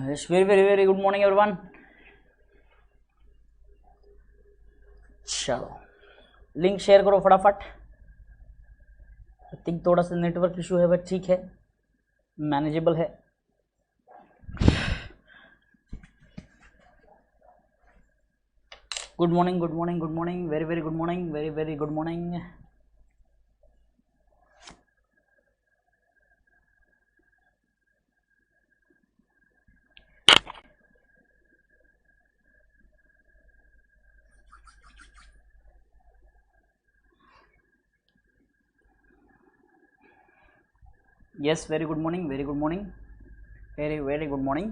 Yes, very good morning everyone. चलो link share करो फटाफट. आई थिंक थोड़ा सा नेटवर्क इशू है बट ठीक है, मैनेजेबल है. Good morning very good morning, very good morning. Yes, very good morning, very good morning, very good morning.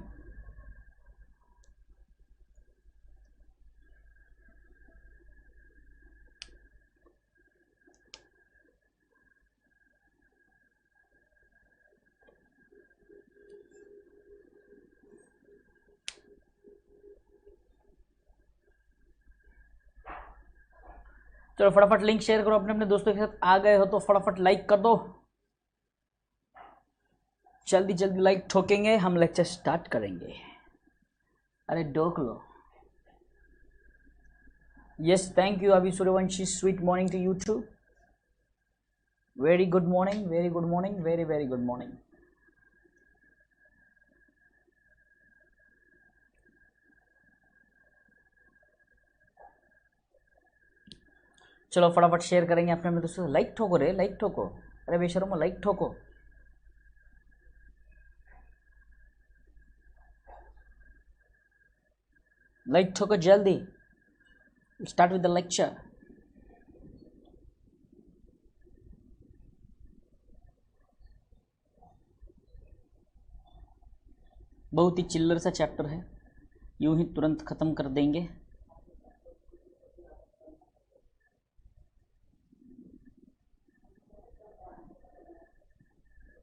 चलो फटाफट लिंक शेयर करो अपने अपने दोस्तों के साथ. आ गए हो तो फटाफट लाइक कर दो. जल्दी जल्दी लाइक ठोकेंगे, हम लेक्चर स्टार्ट करेंगे. अरे डोक लो. Yes, thank you Abhi Suryavanshi. Sweet morning to you too. Very good morning, very good morning. चलो फटाफट शेयर करेंगे अपने में दोस्तों. लाइक ठोको रे, लाइक ठोको. अरे बेशर्मो लाइक ठोको. लाइक ठोको जल्दी. Start with the lecture. बहुत ही चिल्लर सा चैप्टर है, यूं ही तुरंत खत्म कर देंगे.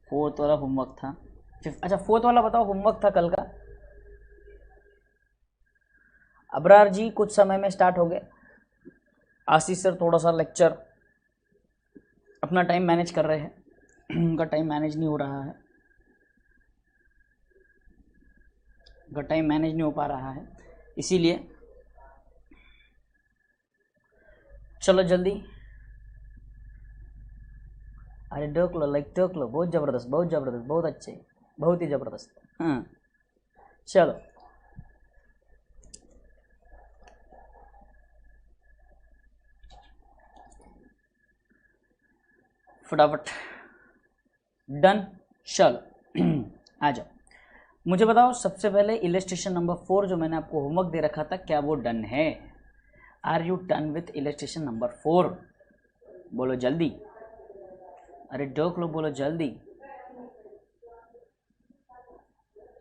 फोर्थ वाला होमवर्क था. अच्छा फोर्थ वाला बताओ, होमवर्क था कल का. अबरार जी कुछ समय में स्टार्ट हो गए. आशीष सर थोड़ा सा लेक्चर अपना टाइम मैनेज कर रहे हैं. उनका टाइम मैनेज नहीं हो रहा है, उनका टाइम मैनेज नहीं हो पा रहा है, इसीलिए. चलो जल्दी. अरे डोक लो, लाइक टोक लो. बहुत ज़बरदस्त, बहुत अच्छे, बहुत ही ज़बरदस्त. हाँ चलो फटाफट डन. चलो आ जाओ. मुझे बताओ सबसे पहले इलस्ट्रेशन नंबर 4 जो मैंने आपको होमवर्क दे रखा था, क्या वो डन है? Are you done with illustration number 4? बोलो जल्दी. अरे डोक लो, बोलो जल्दी.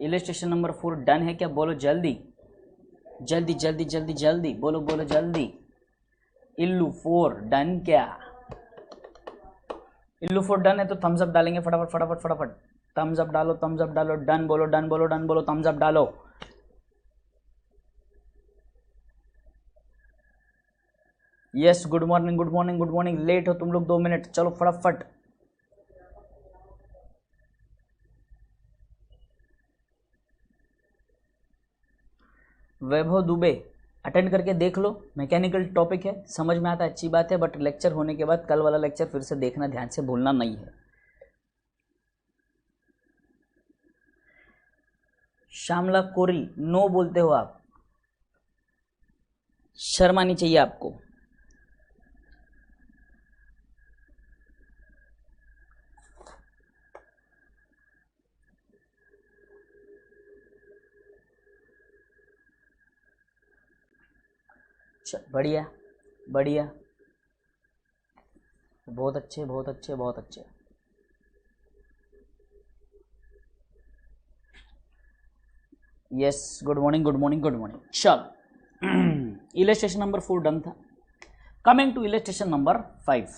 इलस्ट्रेशन नंबर 4 डन है क्या? बोलो जल्दी जल्दी जल्दी जल्दी जल्दी. बोलो बोलो जल्दी. इल्लू 4 डन क्या? इल्लू 4 डन है तो थम्स अप डालेंगे फटाफट फटाफट फटाफट. थम्स अप डालो, थम्स अप डालो. डन बोलो, डन बोलो, डन बोलो. थम्स अप डालो. Yes good morning, good morning, good morning. Late हो तुम लोग 2 मिनट. चलो फटाफट. वैभव दुबे अटेंड करके देख लो. मैकेनिकल टॉपिक है, समझ में आता है, अच्छी बात है, बट लेक्चर होने के बाद कल वाला लेक्चर फिर से देखना, ध्यान से भूलना नहीं है. श्यामला कोरी नो बोलते हो आप, शर्म आनी चाहिए आपको. बढ़िया बढ़िया, बहुत अच्छे बहुत अच्छे बहुत अच्छे. Yes, good morning good morning good morning. चलो इलस्ट्रेशन नंबर 4 डन था। Coming to illustration number 5,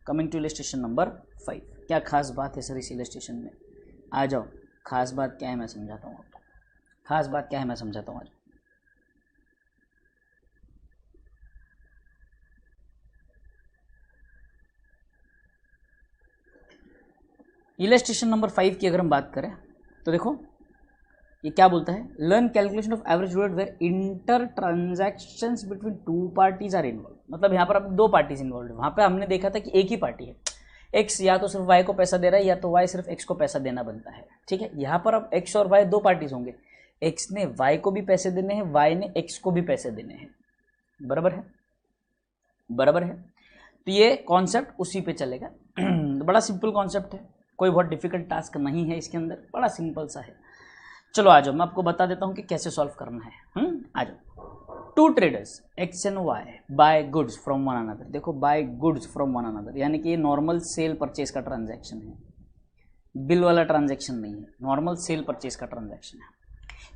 coming to illustration number 5। क्या खास बात है सर इस इलस्ट्रेशन में? आ जाओ, खास बात क्या है मैं समझाता हूँ आपको। खास बात क्या है मैं समझाता हूँ। आज इलस्ट्रेशन नंबर 5 की अगर हम बात करें तो देखो ये क्या बोलता है, learn calculation of average rate where inter transactions between two parties are involve. मतलब यहाँ पर अब दो पार्टीज इन्वॉल्व है। वहाँ पे हमने देखा था कि एक ही पार्टी है, एक्स या तो सिर्फ वाई को पैसा दे रहा है या तो वाई सिर्फ एक्स को पैसा देना बनता है। ठीक है, यहाँ पर अब एक्स और वाई दो पार्टीज होंगे, एक्स ने वाई को भी पैसे देने हैं, वाई ने एक्स को भी पैसे देने हैं। बराबर है, बराबर है। तो ये कॉन्सेप्ट उसी पे चलेगा। बड़ा सिंपल कॉन्सेप्ट है, कोई बहुत डिफिकल्ट टास्क नहीं है इसके अंदर, बड़ा सिंपल सा है। चलो आ जाओ, मैं आपको बता देता हूँ कि कैसे सॉल्व करना है। आ जाओ। Two traders X and Y buy goods from one another. देखो buy goods from one another यानी कि ये नॉर्मल सेल परचेज का ट्रांजैक्शन है, बिल वाला ट्रांजैक्शन नहीं है, नॉर्मल सेल परचेज का ट्रांजैक्शन है।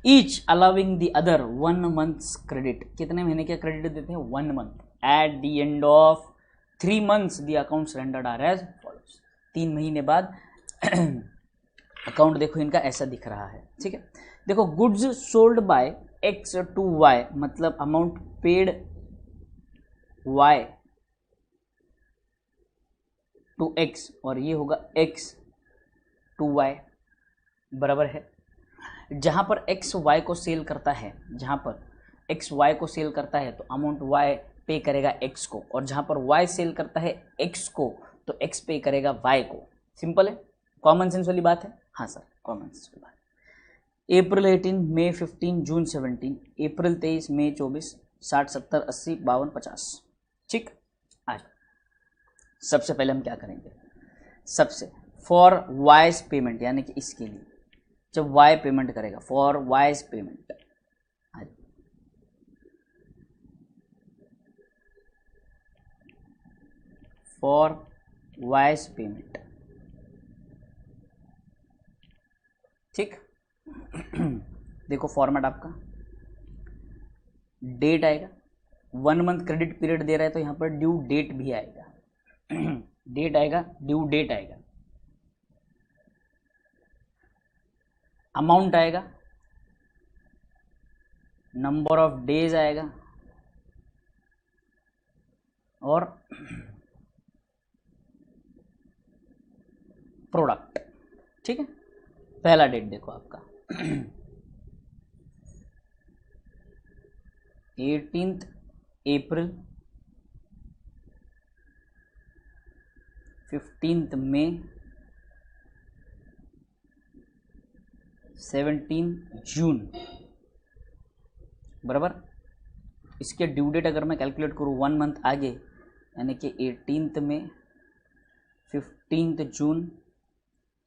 Each allowing the other 1 months credit. कितने महीने का क्रेडिट देते हैं? 1 month. At the end of 3 months the accounts rendered are as follows. 3 महीने बाद अकाउंट देखो इनका ऐसा दिख रहा है। ठीक है, देखो goods sold by X to Y मतलब amount paid Y to X और ये होगा एक्स टू वाई। बराबर है। जहां पर एक्स वाई को सेल करता है, जहां पर एक्स वाई को सेल करता है तो अमाउंट वाई पे करेगा एक्स को, और जहां पर वाई सेल करता है एक्स को तो एक्स पे करेगा वाई को। सिंपल है, कॉमन सेंस वाली बात है। हाँ सर, कॉमन सेंस वाली बात। अप्रैल 18, मई 15, जून 17, अप्रैल 23, मई 24, 60, 70, 80, 52, 50। ठीक, आज सबसे पहले हम क्या करेंगे, सबसे फॉर वाइज पेमेंट यानी कि इसके लिए जब वाई पेमेंट करेगा, for wise payment, for wise payment. ठीक, देखो फॉर्मेट आपका डेट आएगा, 1 मंथ क्रेडिट पीरियड दे रहा है तो यहां पर ड्यू डेट भी आएगा। डेट आएगा, ड्यू डेट आएगा, अमाउंट आएगा, नंबर ऑफ डेज आएगा और प्रोडक्ट। ठीक है, पहला डेट देखो आपका 18 अप्रैल, 15 मई, 17 जून। बराबर। इसके ड्यू डेट अगर मैं कैलकुलेट करूँ 1 मंथ आगे यानी कि 18 मई, 15 जून,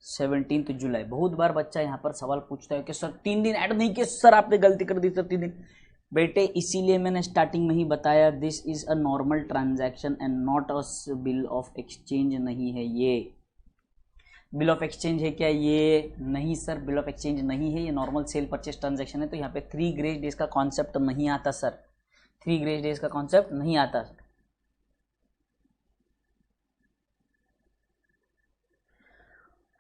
17 जुलाई। बहुत बार बच्चा यहाँ पर सवाल पूछता है कि सर 3 दिन ऐड नहीं किए, सर आपने गलती कर दी सर 3 दिन। बेटे इसीलिए मैंने स्टार्टिंग में ही बताया this is a normal transaction and not a bill of exchange. नहीं है ये बिल ऑफ एक्सचेंज है क्या? ये नहीं सर, बिल ऑफ एक्सचेंज नहीं है, ये नॉर्मल सेल परचेज ट्रांजैक्शन है। तो यहाँ पे 3 ग्रेस डेज का कॉन्सेप्ट नहीं आता सर, 3 ग्रेस डेज का कॉन्सेप्ट नहीं आता sir.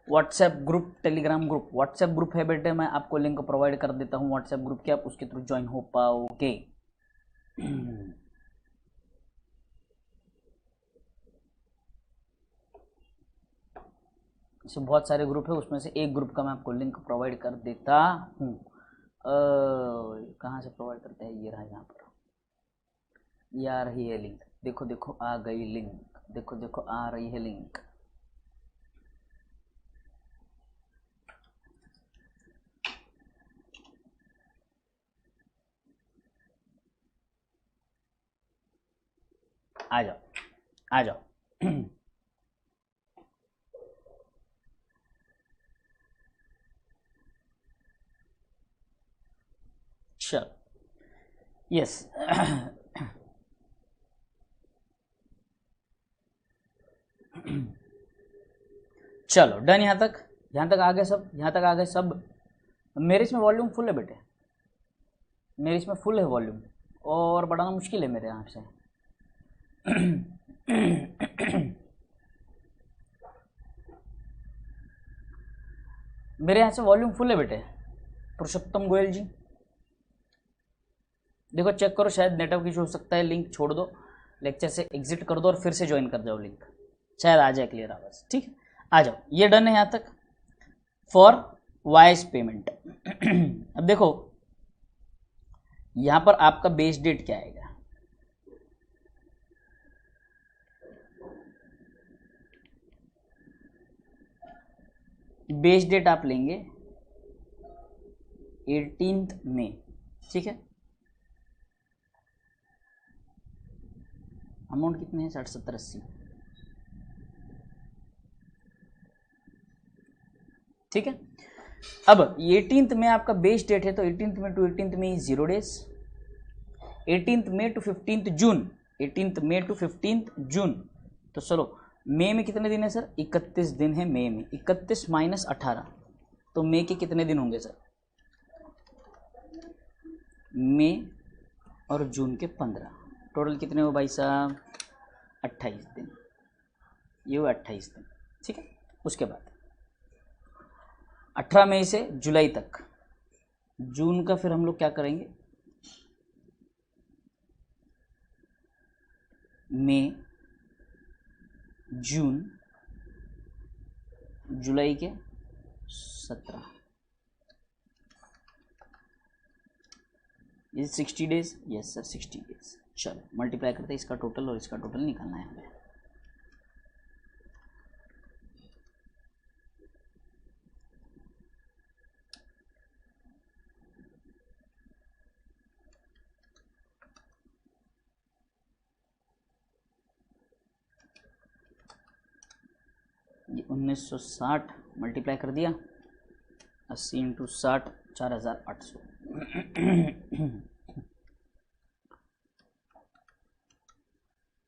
WhatsApp group, Telegram group, WhatsApp group है बेटे, मैं आपको लिंक प्रोवाइड कर देता हूँ व्हाट्सएप ग्रुप के, आप उसके थ्रू ज्वाइन हो पाओगे। ऐसे बहुत सारे ग्रुप है, उसमें से एक ग्रुप का मैं आपको लिंक प्रोवाइड कर देता हूँ। कहाँ से प्रोवाइड करते हैं? ये रहा यहाँ पर, ये आ रही है लिंक। देखो देखो आ गई लिंक, देखो देखो आ रही है लिंक। आ जाओ आ जाओ। चलो यस। चलो डन। यहाँ तक आ गए सब, यहाँ तक आ गए सब। मेरे इसमें वॉल्यूम फुल है बेटे, मेरे इसमें फुल है वॉल्यूम और बढ़ाना मुश्किल है मेरे यहाँ से। मेरे यहाँ से वॉल्यूम फुल है बेटे। पुरुषोत्तम गोयल जी देखो चेक करो, शायद नेटवर्क इशू हो सकता है। लिंक छोड़ दो, लेक्चर से एग्जिट कर दो और फिर से ज्वाइन कर जाओ। लिंक शायद आ जाए क्लियर आवाज। ठीक है, आ जाओ। ये डन है यहाँ तक फॉर वाइस पेमेंट। अब देखो यहाँ पर आपका बेस डेट क्या आएगा। बेस डेट आप लेंगे 18 मई। ठीक है, अमाउंट कितने हैं? 60 70 80। ठीक है, अब 18 में आपका बेस डेट है तो 18 में टू 18 में 0 days. 18 May to 15 June, 18 May to 15 June. तो चलो मई में कितने दिन है सर? 31 दिन है मई में। 31 माइनस 18 तो मई के कितने दिन होंगे सर? मई और जून के 15। टोटल कितने हो भाई साहब? 28 दिन। ये हुआ 28 दिन। ठीक है, उसके बाद 18 मई से जुलाई तक, जून का फिर हम लोग क्या करेंगे? मई, जून, जुलाई के 17। ये 60 डेज। Yes sir 60 days. चलो मल्टीप्लाई करते हैं इसका टोटल और इसका टोटल निकालना है हमें। ये 1960 मल्टीप्लाई कर दिया, 80 into 60 4800।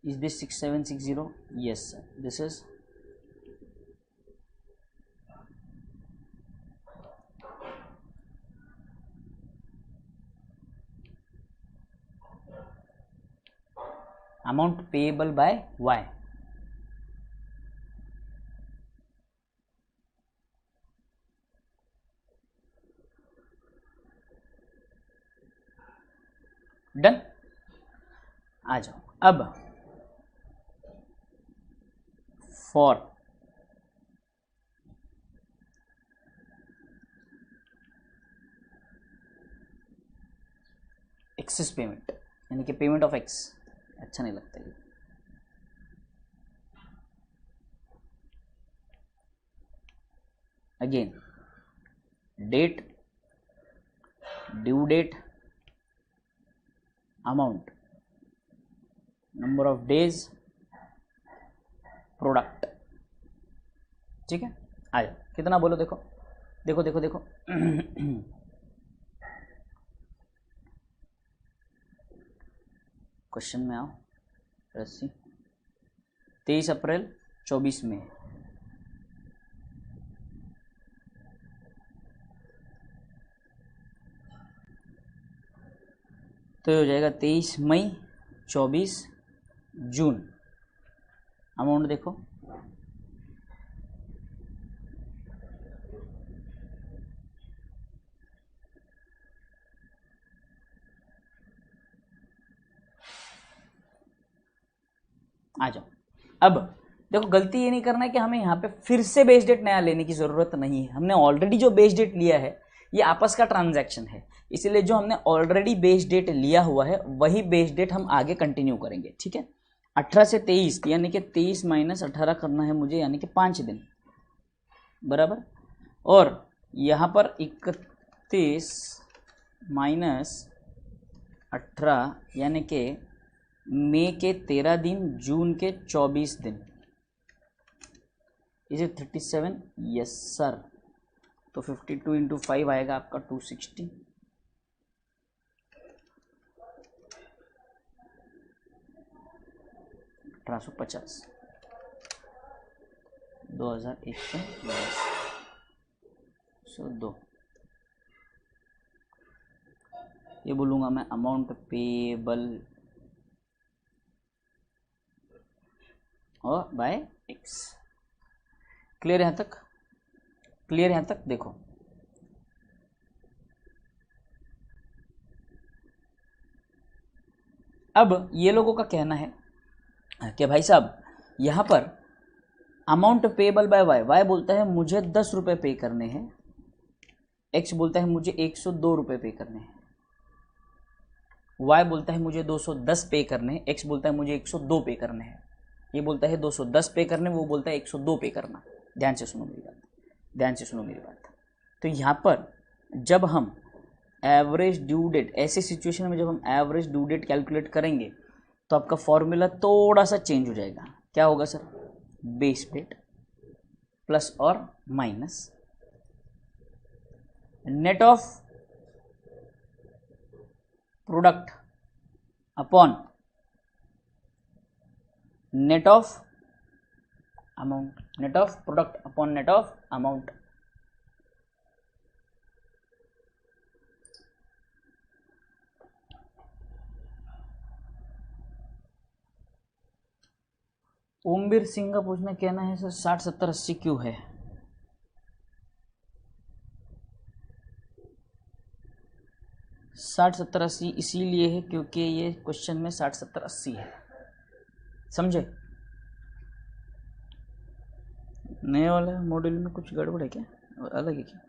Is this 6760? Yes sir, this is amount payable by Y. Done. आ जाओ अब फॉर एक्सेस पेमेंट, यानी कि पेमेंट ऑफ एक्स। अच्छा नहीं लगता ये। Again date, due date, amount, number of days, product. ठीक है, आ जाओ। कितना बोलो? देखो देखो देखो देखो। क्वेश्चन में आओ। 23 अप्रैल 24 मई। तो हो जाएगा 23 मई 24 जून। अमाउंट देखो, आ जाओ। अब देखो गलती ये नहीं करना है कि हमें यहाँ पे फिर से बेस डेट नया लेने की ज़रूरत नहीं है। हमने ऑलरेडी जो बेस डेट लिया है ये आपस का ट्रांजैक्शन है, इसलिए जो हमने ऑलरेडी बेस डेट लिया हुआ है वही बेस डेट हम आगे कंटिन्यू करेंगे। ठीक है, 18 से 23 यानी कि 23 माइनस 18 करना है मुझे, यानी कि 5 दिन बराबर। और यहाँ पर 31 माइनस 18 यानी कि मई के 13 दिन, जून के 24 दिन। Is it 37? Yes sir. तो 52 इंटू 5 आएगा आपका 260। अठारह सौ 2110। 2। ये बोलूँगा मैं अमाउंट पेबल और बाय एक्स। क्लियर यहाँ तक? क्लियर यहाँ तक? देखो अब ये लोगों का कहना है कि भाई साहब यहाँ पर amount payable by Y, Y बोलता है मुझे 10 रुपये पे करने हैं, एक्स बोलता है मुझे 102 रुपये पे करने हैं, वाई बोलता है मुझे 210 पे करने हैं, एक्स बोलता है मुझे 102 पे करने हैं। ये बोलता है 210 पे करने, वो बोलता है 102 पे करना। ध्यान से सुनो मेरी बात, ध्यान से सुनो मेरी बात। तो यहाँ पर जब हम एवरेज ड्यू डेट, ऐसे सिचुएशन में जब हम एवरेज ड्यू डेट कैलकुलेट करेंगे तो आपका फॉर्मूला थोड़ा सा चेंज हो जाएगा। क्या होगा सर? बेस डेट प्लस और minus net of product upon net of amount, net of product upon net of amount. Omveer Singh का पूछना कहना है सर 60 70 80 क्यों है? साठ 70 80 इसीलिए है क्योंकि ये क्वेश्चन में 60 70 80 है। समझे? नए वाले मॉड्यूल में कुछ गड़बड़ है क्या? अलग है क्या?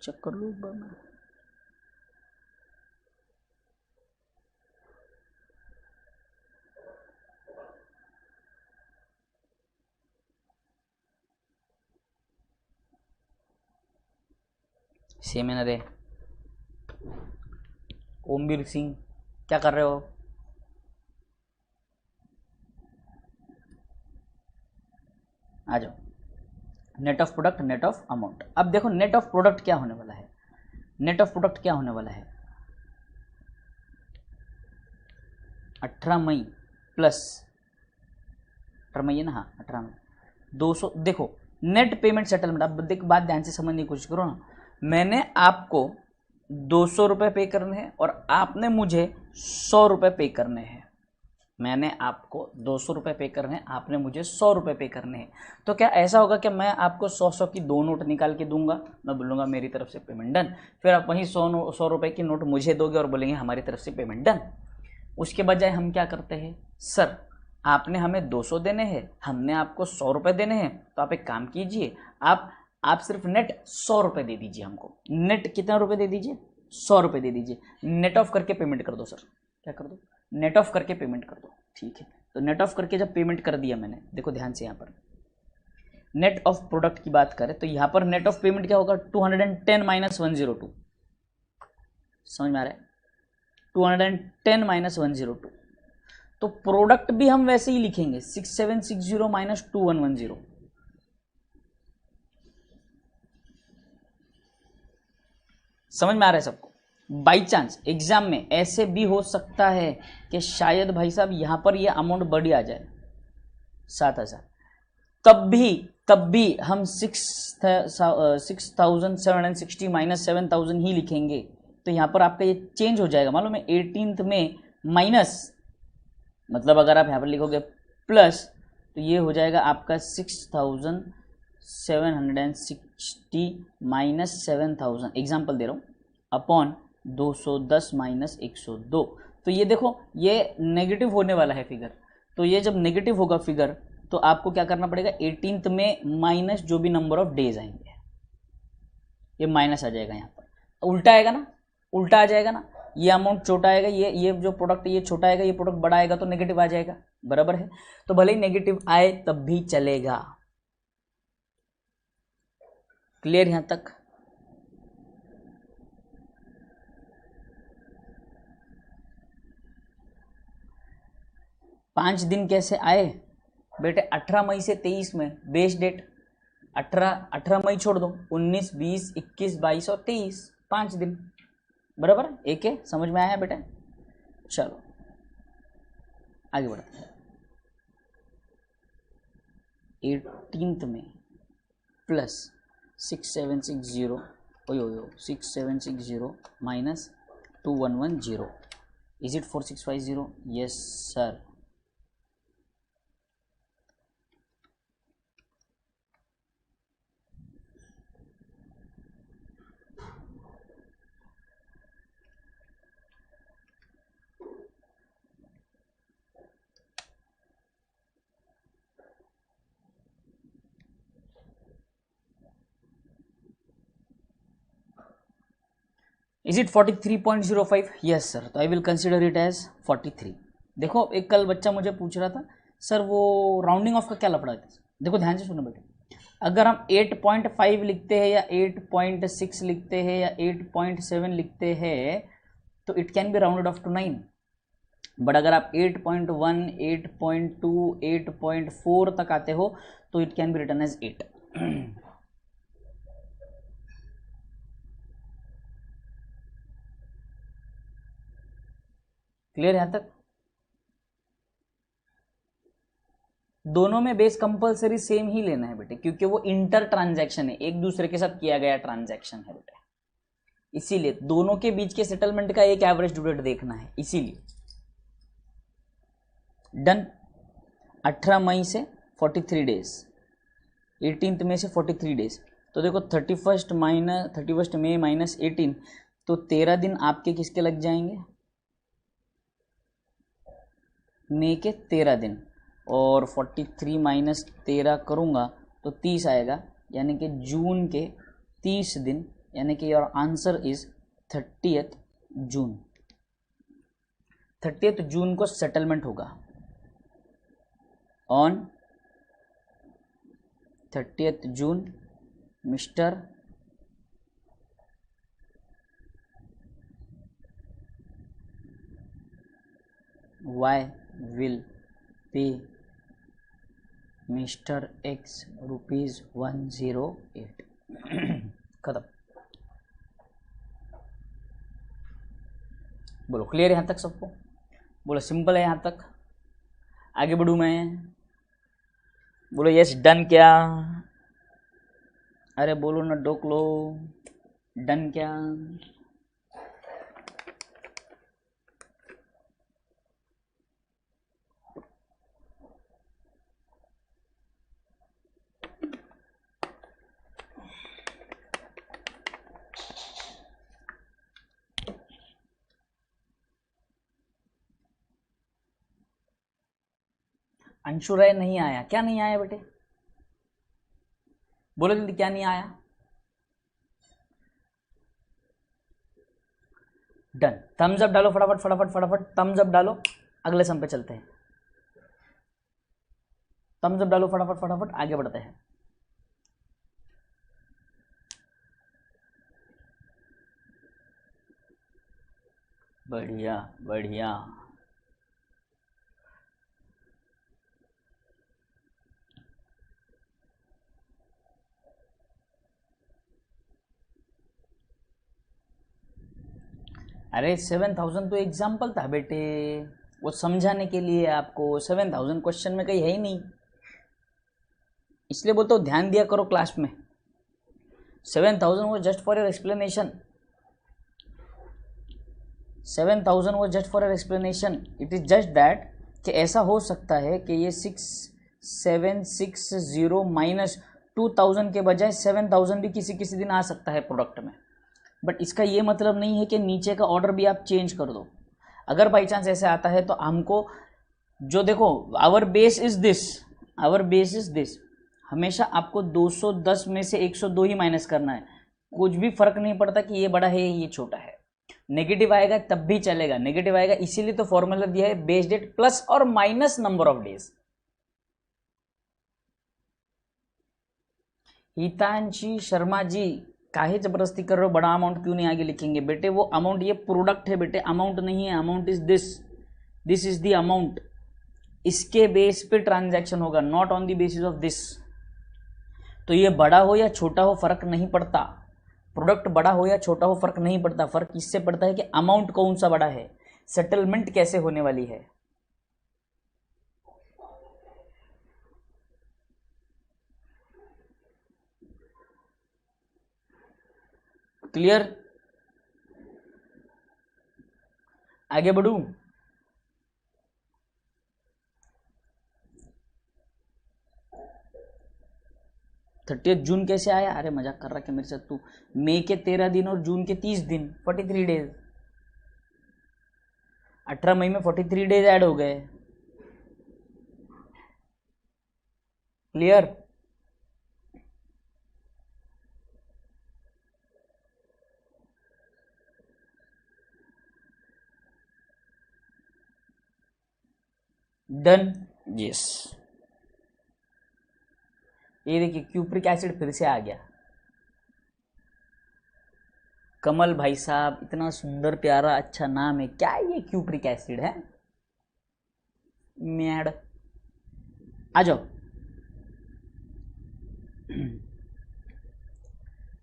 चेक कर लो एक बार मैं। सेमिनार है। ओमवीर सिंह क्या कर रहे हो? आ जाओ। Net of product, net of amount. अब देखो नेट ऑफ प्रोडक्ट क्या होने वाला है, नेट ऑफ प्रोडक्ट क्या होने वाला है? 18 मई प्लस 18 मई है ना, हाँ 18 मई 200। देखो नेट पेमेंट सेटलमेंट, अब देख बात ध्यान से समझने की कोशिश करो ना। मैंने आपको 200 रुपये पे करने हैं और आपने मुझे 100 रुपये पे करने हैं। मैंने आपको 200 रुपये पे करने हैं, आपने मुझे 100 रुपये पे करने हैं। तो क्या ऐसा होगा कि मैं आपको 100 की 2 नोट निकाल के दूंगा, मैं बोलूँगा मेरी तरफ से पेमेंट डन, फिर आप वहीं 100 रुपये की नोट मुझे दोगे और बोलेंगे हमारी तरफ से पेमेंट डन। उसके बजाय हम क्या करते हैं, सर आपने हमें 200 देने हैं, हमने आपको 100 रुपये देने हैं, तो आप एक काम कीजिए, आप सिर्फ नेट 100 रुपये दे दीजिए हमको। नेट कितना रुपये दे दीजिए? 100 रुपये दे दीजिए। नेट ऑफ करके पेमेंट कर दो सर। क्या कर दो? नेट ऑफ करके पेमेंट कर दो। ठीक है, तो नेट ऑफ करके जब पेमेंट कर दिया मैंने, देखो ध्यान से यहाँ पर नेट ऑफ प्रोडक्ट की बात करें तो यहाँ पर नेट ऑफ पेमेंट क्या होगा? 210 माइनस 102। समझ में आ रहा है? 210 माइनस 102। तो प्रोडक्ट भी हम वैसे ही लिखेंगे 6760 माइनस 2110। समझ में आ रहा है सबको? बाई चांस एग्जाम में ऐसे भी हो सकता है कि शायद भाई साहब यहां पर ये अमाउंट बढ़ी आ जाए 7000, तब भी हम 6760 माइनस 7000 ही लिखेंगे। तो यहाँ पर आपका ये चेंज हो जाएगा, मालूम है 18th में माइनस, मतलब अगर आप यहाँ पर लिखोगे प्लस तो ये हो जाएगा आपका 6760 माइनस 7000, एग्जाम्पल दे रहा हूँ, अपॉन 210 माइनस 102। तो ये देखो ये नेगेटिव होने वाला है फिगर। तो ये जब नेगेटिव होगा फिगर तो आपको क्या करना पड़ेगा, 18th में माइनस जो भी नंबर ऑफ डेज आएंगे ये माइनस आ जाएगा। यहाँ पर उल्टा आएगा ना, उल्टा आ जाएगा ना, ये अमाउंट छोटा आएगा, ये जो प्रोडक्ट ये छोटा आएगा, ये प्रोडक्ट बड़ा आएगा तो नेगेटिव आ जाएगा। बराबर है? तो भले ही नेगेटिव आए तब भी चलेगा। क्लियर यहां तक? पांच दिन कैसे आए बेटे? 18 मई से 23 में बेस डेट 18 मई छोड़ दो, 19 20 21 22 और 23, 5 दिन। बराबर? एक है, समझ में आया बेटा? चलो आगे बढ़ते हैं। 18th में plus 6760 6760 minus 2110. Is it 4650? Yes sir. Is it 43.05? Yes sir, तो I will consider it as 43. देखो एक कल बच्चा मुझे पूछ रहा था सर वो राउंडिंग ऑफ का क्या लफड़ा है. देखो ध्यान से सुनो बेटे, अगर हम 8.5 लिखते हैं या 8.6 लिखते हैं या 8.7 लिखते हैं तो it can be rounded off to 9. But अगर आप 8.1, 8.2, 8.4 तक आते हो तो it can be written as 8. Clear यहां तक? दोनों में बेस कंपलसरी सेम ही लेना है बेटे, क्योंकि वो इंटर ट्रांजैक्शन है, एक दूसरे के साथ किया गया ट्रांजैक्शन है बेटे, इसीलिए दोनों के बीच के सेटलमेंट का एक एवरेज ड्यू डेट देखना है, इसीलिए. डन. 18 मई से 43 डेज, 18 मई से 43 डेज. तो देखो 31 मई माइनस 18, तो 13 दिन आपके किसके लग जाएंगे? मई के 13 दिन. और 43 माइनस 13 करूँगा तो 30 आएगा, यानी कि जून के 30 दिन, यानी कि your answer is 30th June. 30th June को सेटलमेंट होगा. On 30th June Mister Y will pay Mister X ₹108. खत्म. बोलो क्लियर है यहाँ तक सबको? बोलो सिंपल है यहाँ तक? आगे बढ़ूँ मैं? बोलो यस डन क्या? अरे बोलो ना डोकलो, डन क्या? अंशु राय नहीं आया? क्या नहीं आया बेटे? बोलो जल्दी, क्या नहीं आया? डन. थम्स अप डालो फटाफट फटाफट फटाफट, थम्स अप डालो. अगले सम पे चलते हैं. थम्स अप डालो फटाफट फटाफट, आगे बढ़ते हैं. बढ़िया बढ़िया. अरे 7000 तो एग्जाम्पल था बेटे, वो समझाने के लिए आपको. 7000 क्वेश्चन में कहीं है ही नहीं, इसलिए बोलते हो ध्यान दिया करो क्लास में. 7000 वो जस्ट फॉर योर एक्सप्लेनेशन. 7000 वो just for your explanation. It is just that कि ऐसा हो सकता है कि ये 6760 माइनस 2000 के बजाय 7000 भी किसी किसी दिन आ सकता है प्रोडक्ट में. बट इसका ये मतलब नहीं है कि नीचे का ऑर्डर भी आप चेंज कर दो. अगर बाई चांस ऐसे आता है तो हमको जो देखो, our base is this, our base is this, हमेशा आपको 210 में से 102 ही माइनस करना है. कुछ भी फर्क नहीं पड़ता कि ये बड़ा है ये छोटा है. नेगेटिव आएगा तब भी चलेगा, नेगेटिव आएगा, इसीलिए तो फॉर्मूला दिया है बेस डेट प्लस और minus number of days. Hitanshi Sharma ji, काहे जबरदस्ती कर रहे हो? बड़ा अमाउंट क्यों नहीं आगे लिखेंगे बेटे? वो अमाउंट, ये प्रोडक्ट है बेटे, अमाउंट नहीं है. Amount is this, this is the amount. इसके बेस पे ट्रांजैक्शन होगा, not on the basis of this. तो ये बड़ा हो या छोटा हो फर्क नहीं पड़ता. प्रोडक्ट बड़ा हो या छोटा हो फर्क नहीं पड़ता. फर्क इससे पड़ता है कि अमाउंट कौन सा बड़ा है, सेटलमेंट कैसे होने वाली है. क्लियर? आगे बढ़ू? थर्टी जून कैसे आया? अरे मजाक कर रहा क्या मेरे साथ तू? मई के 13 दिन और जून के 30 दिन, 43 डेज। 18 मई में 43 डेज ऐड हो गए। क्लियर? डन? यस। ये देखिए क्यूप्रिक एसिड फिर से आ गया। कमल भाई साहब, इतना सुंदर प्यारा अच्छा नाम है, क्या ये क्यूप्रिक एसिड है? मैड। आ जाओ।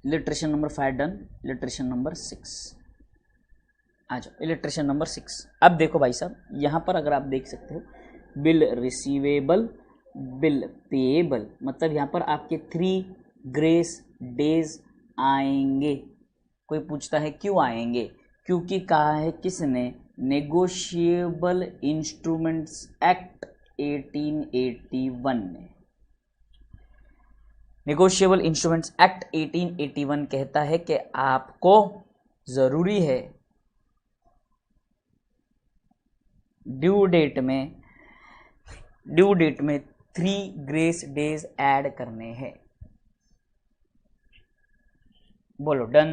इलेक्ट्रेशन नंबर 5 डन। इलेक्ट्रेशन नंबर 6 आ जाओ। इलेक्ट्रेशन नंबर 6। अब देखो भाई साहब, यहां पर अगर आप देख सकते हो, बिल रिसीवेबल, बिल पेएबल, मतलब यहां पर आपके 3 ग्रेस डेज आएंगे। कोई पूछता है क्यों आएंगे? क्योंकि कहा है किसने? नेगोशिएबल इंस्ट्रूमेंट्स एक्ट 1881 ने। नेगोशिएबल इंस्ट्रूमेंट्स एक्ट 1881 कहता है कि आपको जरूरी है ड्यू डेट में 3 ग्रेस डेज ऐड करने हैं। बोलो डन।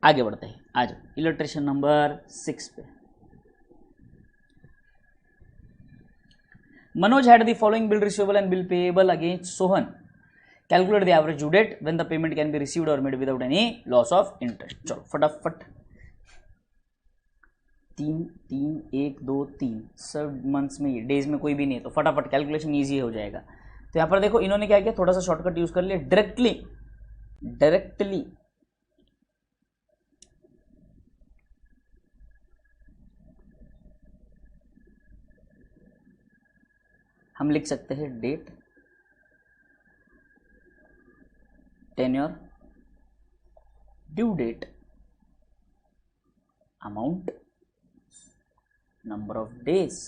आगे बढ़ते हैं, आ जाओ इलस्ट्रेशन नंबर 6 पे। Manoj had the following bill receivable and bill payable against Sohan. Calculate the average due date when the payment can be received or made without any loss of interest. चलो फटाफट 3 3 1 2 3 सब months में, days में कोई भी नहीं है तो फटाफट कैलकुलेशन ईजी हो जाएगा। तो यहाँ पर देखो इन्होंने क्या किया, थोड़ा सा शॉर्टकट यूज कर लिया। डायरेक्टली हम लिख सकते हैं date, tenure, due date, amount, number of days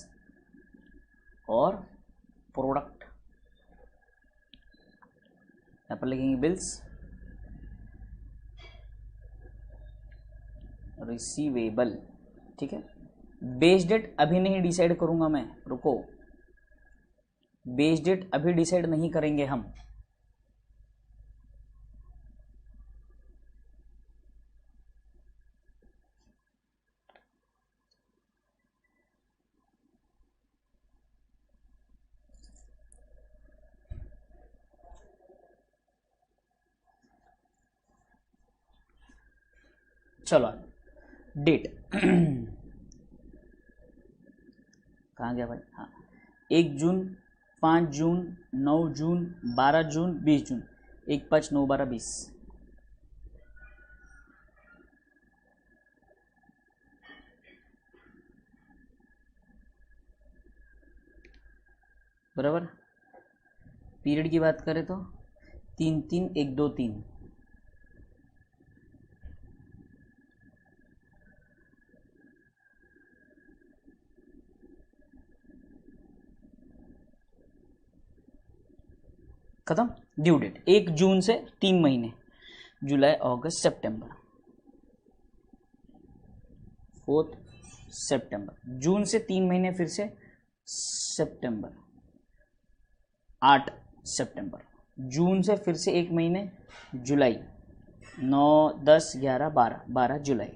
और प्रोडक्ट। यहां पर लिखेंगे बिल्स रिसीवेबल। ठीक है, बेस डेट अभी नहीं डिसाइड करूंगा मैं, रुको, बेस डेट अभी डिसाइड नहीं करेंगे हम। चलो डेट कहाँ गया भाई? हाँ, 1 जून, 5 जून, 9 जून, 12 जून, 20 जून, 1 5 9 12 20। बराबर। पीरियड की बात करें तो 3 3 1 2 3। खत्म। ड्यू डेट 1 जून से 3 महीने, जुलाई अगस्त सितंबर, 4 सितंबर। जून से 3 महीने फिर से सितंबर, 8 सितंबर। जून से फिर से 1 महीने जुलाई, 9 10 11 12, 12 जुलाई।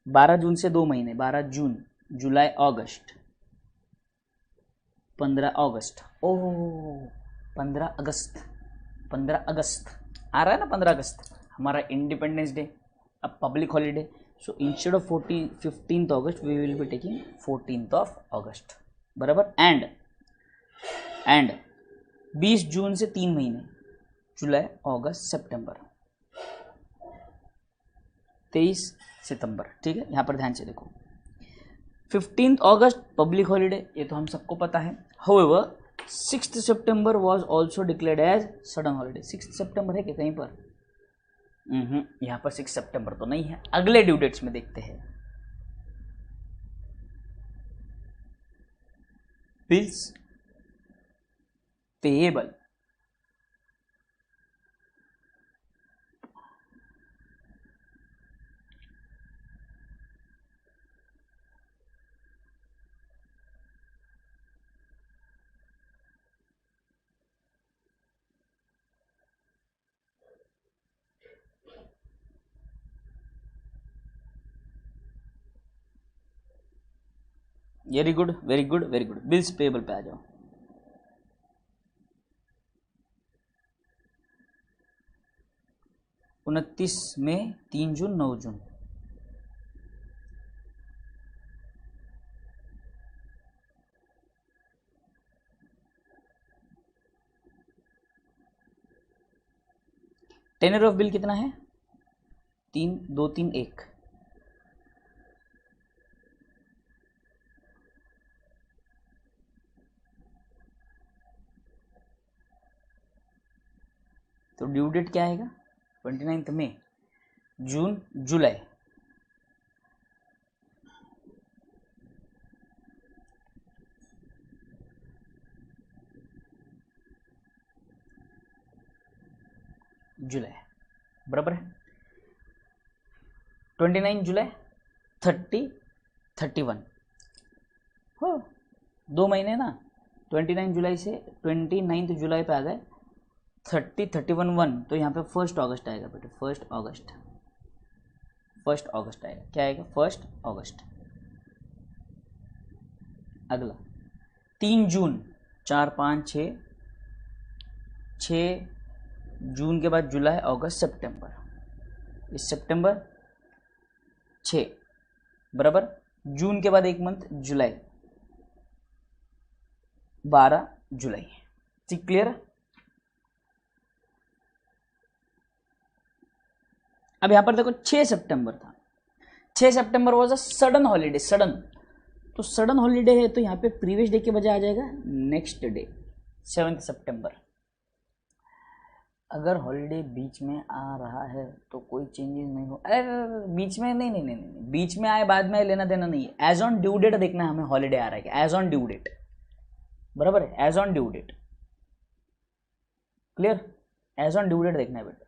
12 जून से 2 महीने, 12 जून, जुलाई अगस्त, 15 अगस्त। ओह 15 अगस्त, 15 अगस्त आ रहा है ना। 15 अगस्त हमारा इंडिपेंडेंस डे, अब public holiday. So instead of 15th August we will be taking 14th of August. बराबर। एंड 20 जून से 3 महीने, जुलाई अगस्त सितंबर, 23 सितंबर। ठीक है, यहाँ पर ध्यान से देखो, 15th अगस्त पब्लिक हॉलीडे, ये तो हम सबको पता है। However 6th September was also declared as sudden holiday. 6th सितंबर है क्या कहीं पर? यहाँ पर 6 सितंबर तो नहीं है। अगले ड्यू डेट्स में देखते हैं। Bills payable, very good very good very good, bills payable पे आ जाओ। उनतीस में 3 जून 9 जून, टेनर ऑफ बिल कितना है? 3 2 3 1, तो ड्यू डेट क्या आएगा? 29 मई, जून जुलाई, जुलाई बराबर है। 29 जुलाई, 30 31 हो, 2 महीने ना। 29 जुलाई से 29 जुलाई पे आ गए, 30 31 1, तो यहाँ पे 1 अगस्त आएगा बेटे, 1 अगस्त, 1 अगस्त आएगा। क्या आएगा? 1 अगस्त। अगला 3 जून, 4 5 6, 6 जून के बाद जुलाई अगस्त सितंबर, इस सितंबर 6 बराबर, जून के बाद एक मंथ जुलाई, 12 जुलाई। ठीक, क्लियर है? अब यहां पर देखो 6 सितंबर था, 6 September was a sudden holiday, sudden, तो सडन हॉलीडे है तो यहाँ पे प्रीवियस डे के बजाय आ जाएगा नेक्स्ट डे, 7 सितंबर। अगर हॉलीडे बीच में आ रहा है तो कोई चेंजेस नहीं हो, अरे बीच में नहीं नहीं नहीं नहीं, बीच में आए बाद में लेना देना नहीं है। एज ऑन ड्यू डेट देखना है हमें, हॉलीडे आ रहा है क्या, एज ऑन ड्यू डेट, बराबर है, as on due date, clear? As on due date देखना है बेटा।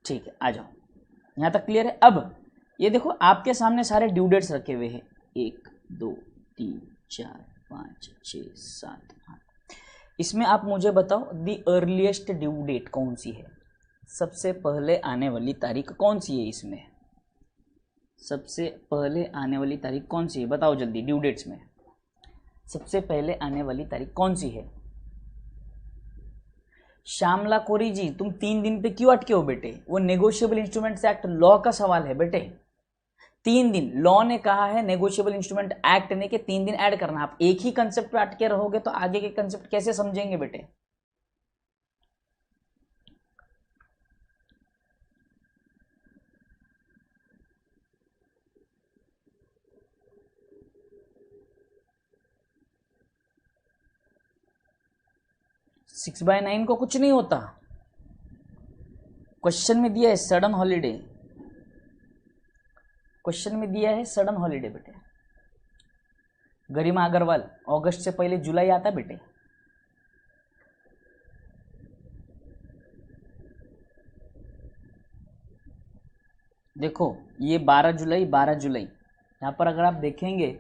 ठीक है, आ जाओ, यहां तक क्लियर है। अब ये देखो आपके सामने सारे ड्यू डेट्स रखे हुए हैं, 1 2 3 4 5 6 7 8, इसमें आप मुझे बताओ दी अर्लीस्ट ड्यू डेट कौन सी है, सबसे पहले आने वाली तारीख कौन सी है इसमें, सबसे पहले आने वाली तारीख कौन सी है, बताओ जल्दी, ड्यू डेट्स में सबसे पहले आने वाली तारीख कौन सी है? श्यामला कोरी जी, तुम 3 दिन पे क्यों अटके हो बेटे? वो नेगोशिएबल इंस्ट्रूमेंट्स एक्ट लॉ का सवाल है बेटे, 3 दिन लॉ ने कहा है, नेगोशिएबल इंस्ट्रूमेंट एक्ट ने कि 3 दिन ऐड करना। आप एक ही कंसेप्ट पे अटके रहोगे तो आगे के कंसेप्ट कैसे समझेंगे बेटे? सिक्स बाय 9 को कुछ नहीं होता, क्वेश्चन में दिया है सडन हॉलीडे, क्वेश्चन में दिया है सडन हॉलीडे बेटे। गरिमा अग्रवाल, अगस्त से पहले जुलाई आता बेटे, देखो ये 12 जुलाई 12 जुलाई, यहाँ पर अगर आप देखेंगे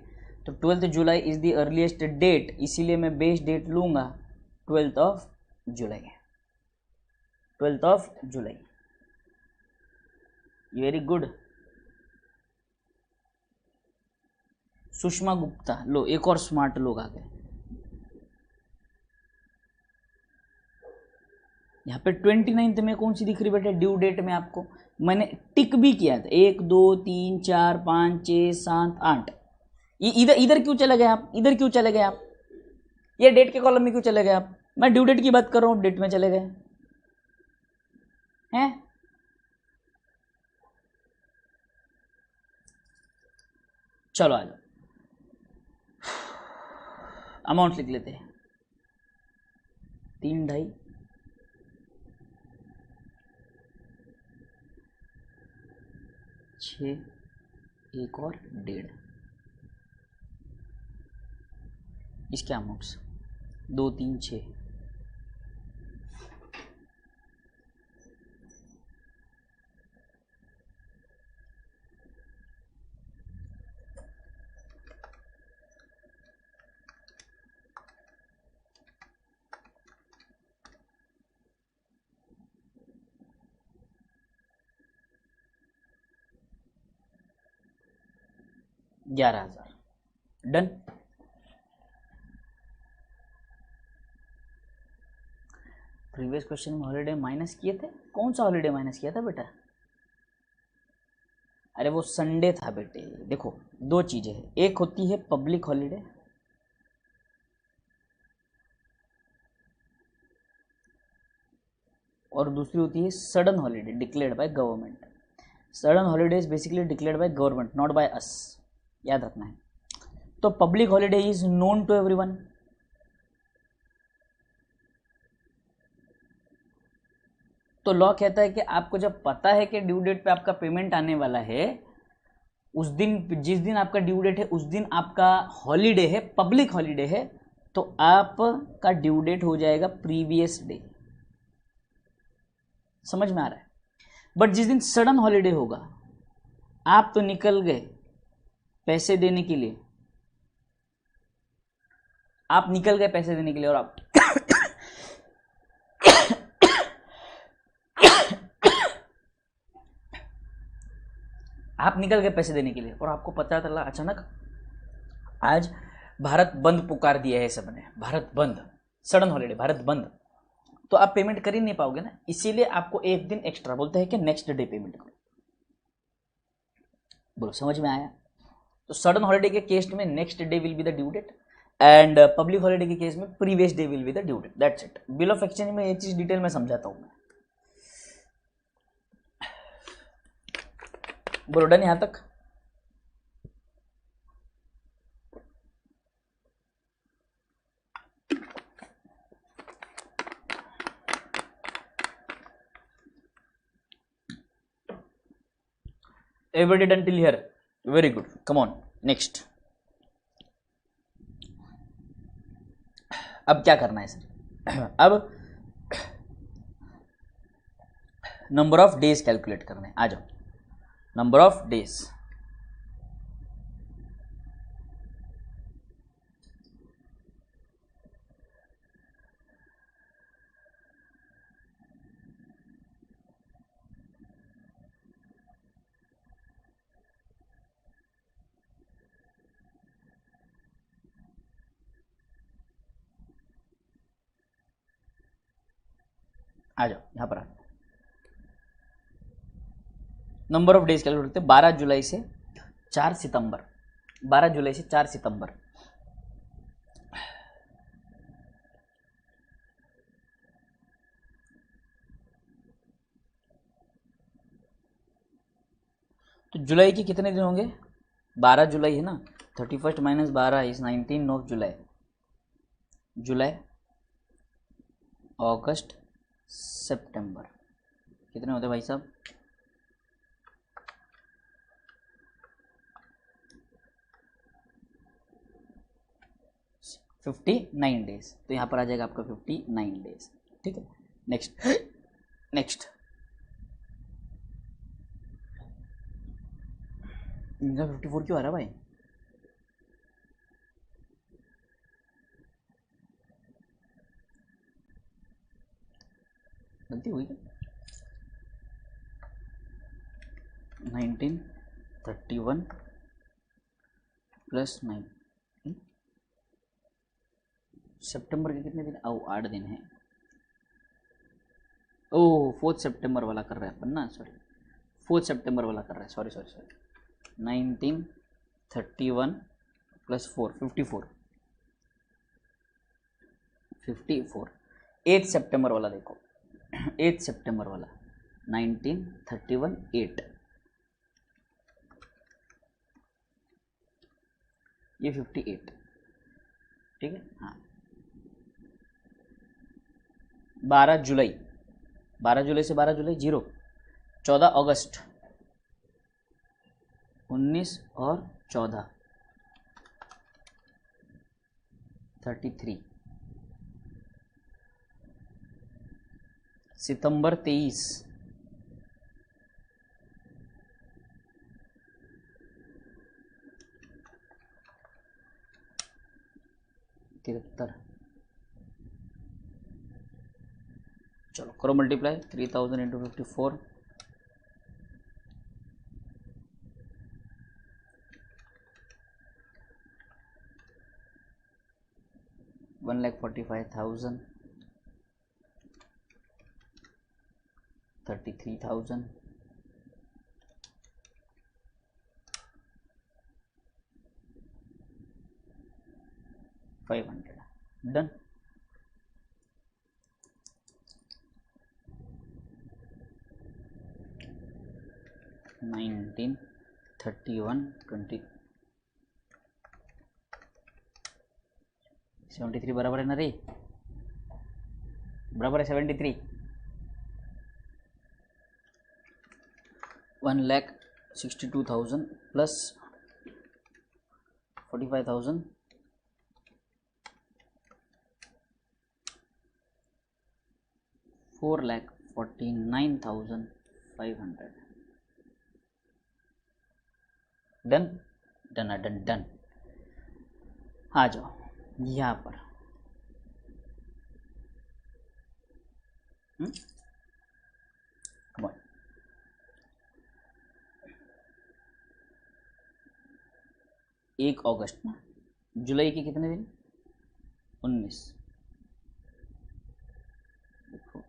तो 12 July is the earliest date, इसीलिए मैं बेस डेट लूंगा 12 जुलाई, 12 जुलाई। Very good. सुषमा गुप्ता, लो एक और स्मार्ट लोग आ गए। यहाँ पे 29 में कौन सी दिख रही बेटे ड्यू डेट में? आपको मैंने टिक भी किया था, 1 2 3 4 5 6 7 8, इधर इधर क्यों चले गए आप? इधर क्यों चले गए आप? ये डेट के कॉलम में क्यों चले गए आप? मैं ड्यू डेट की बात कर रहा हूँ, डेट में चले गए हैं। चलो आ जाओ, अमाउंट लिख लेते हैं, 3 2.5 6 1 और 1.5, इसके अमाउंट्स 2 3 6, $11,000। डन। प्रीवियस क्वेश्चन में हॉलीडे माइनस किए थे, कौन सा हॉलीडे माइनस किया था बेटा? अरे वो संडे था बेटे। देखो दो चीजें हैं, एक होती है पब्लिक हॉलीडे और दूसरी होती है sudden holiday declared by government. Sudden holiday is basically declared by government, not by us, याद रखना है। तो public holiday is known to everyone. तो लॉ कहता है कि आपको जब पता है कि ड्यू डेट पे आपका पेमेंट आने वाला है, उस दिन, जिस दिन आपका ड्यू डेट है उस दिन आपका हॉलीडे है, पब्लिक हॉलीडे है, तो आपका ड्यू डेट हो जाएगा प्रीवियस डे। समझ में आ रहा है? बट जिस दिन सडन हॉलीडे होगा, आप तो निकल गए पैसे देने के लिए, आप निकल गए पैसे देने के लिए और आप निकल गए पैसे देने के लिए और आपको पता चला अचानक आज भारत बंद पुकार दिया है सबने, भारत बंद, सडन हॉलीडे, भारत बंद, तो आप पेमेंट कर ही नहीं पाओगे ना। इसीलिए आपको एक दिन एक्स्ट्रा बोलते हैं कि नेक्स्ट डे पेमेंट करो। बोलो समझ में आया? तो सडन हॉलीडे के केस में next day will be the due date and public holiday के केस में previous day will be the due date. That's it. Bill of exchange में ये चीज डिटेल में समझाता हूं मैं। बोलो डन यहां तक? Everybody done till here? Very good. Come on, next. अब क्या करना है सर? अब नंबर ऑफ डेज कैलकुलेट करना है। आ जाओ, नंबर ऑफ डेज। आ जाओ यहां पर। नंबर ऑफ डेज कैलकुलेट करते हैं 12 जुलाई से 4 सितंबर। 12 जुलाई से 4 सितंबर। तो जुलाई के कितने दिन होंगे? 12 जुलाई है ना, 31 माइनस 12 इज 19 ऑफ जुलाई। जुलाई, अगस्त, सितंबर, कितने होते भाई साहब? 59 डेज। तो यहाँ पर आ जाएगा आपका 59 डेज। ठीक है, नेक्स्ट नेक्स्ट। इनका 54 क्यों आ रहा है भाई? गलती हुई क्या? 1931 प्लस 9, सितंबर के कितने दिन? 8 दिन है। ओह 4 सितंबर वाला कर रहा है पन्ना, सॉरी 4 सितंबर वाला कर रहा है, सॉरी 1931 प्लस 4 54 8 सितंबर वाला देखो, 8 सितंबर वाला 1931 8, ये 58। ठीक है, हाँ 12 जुलाई, 12 जुलाई से 12 जुलाई 0, 14 अगस्त 19 और 14 33, सितंबर 23, 73। चलो करो मल्टीप्लाई, 3000 इंटू 54, 1,45,000, 33,000, $500। डन। नाइनटीन 31 20 73 बराबर है ना रे, बराबर है 73। 1,62,000 plus 45,000, 4,49,500। Done done done done. आ जाओ यहाँ पर, कम ऑन। एक अगस्त ना, जुलाई के कितने दिन? 19। देखो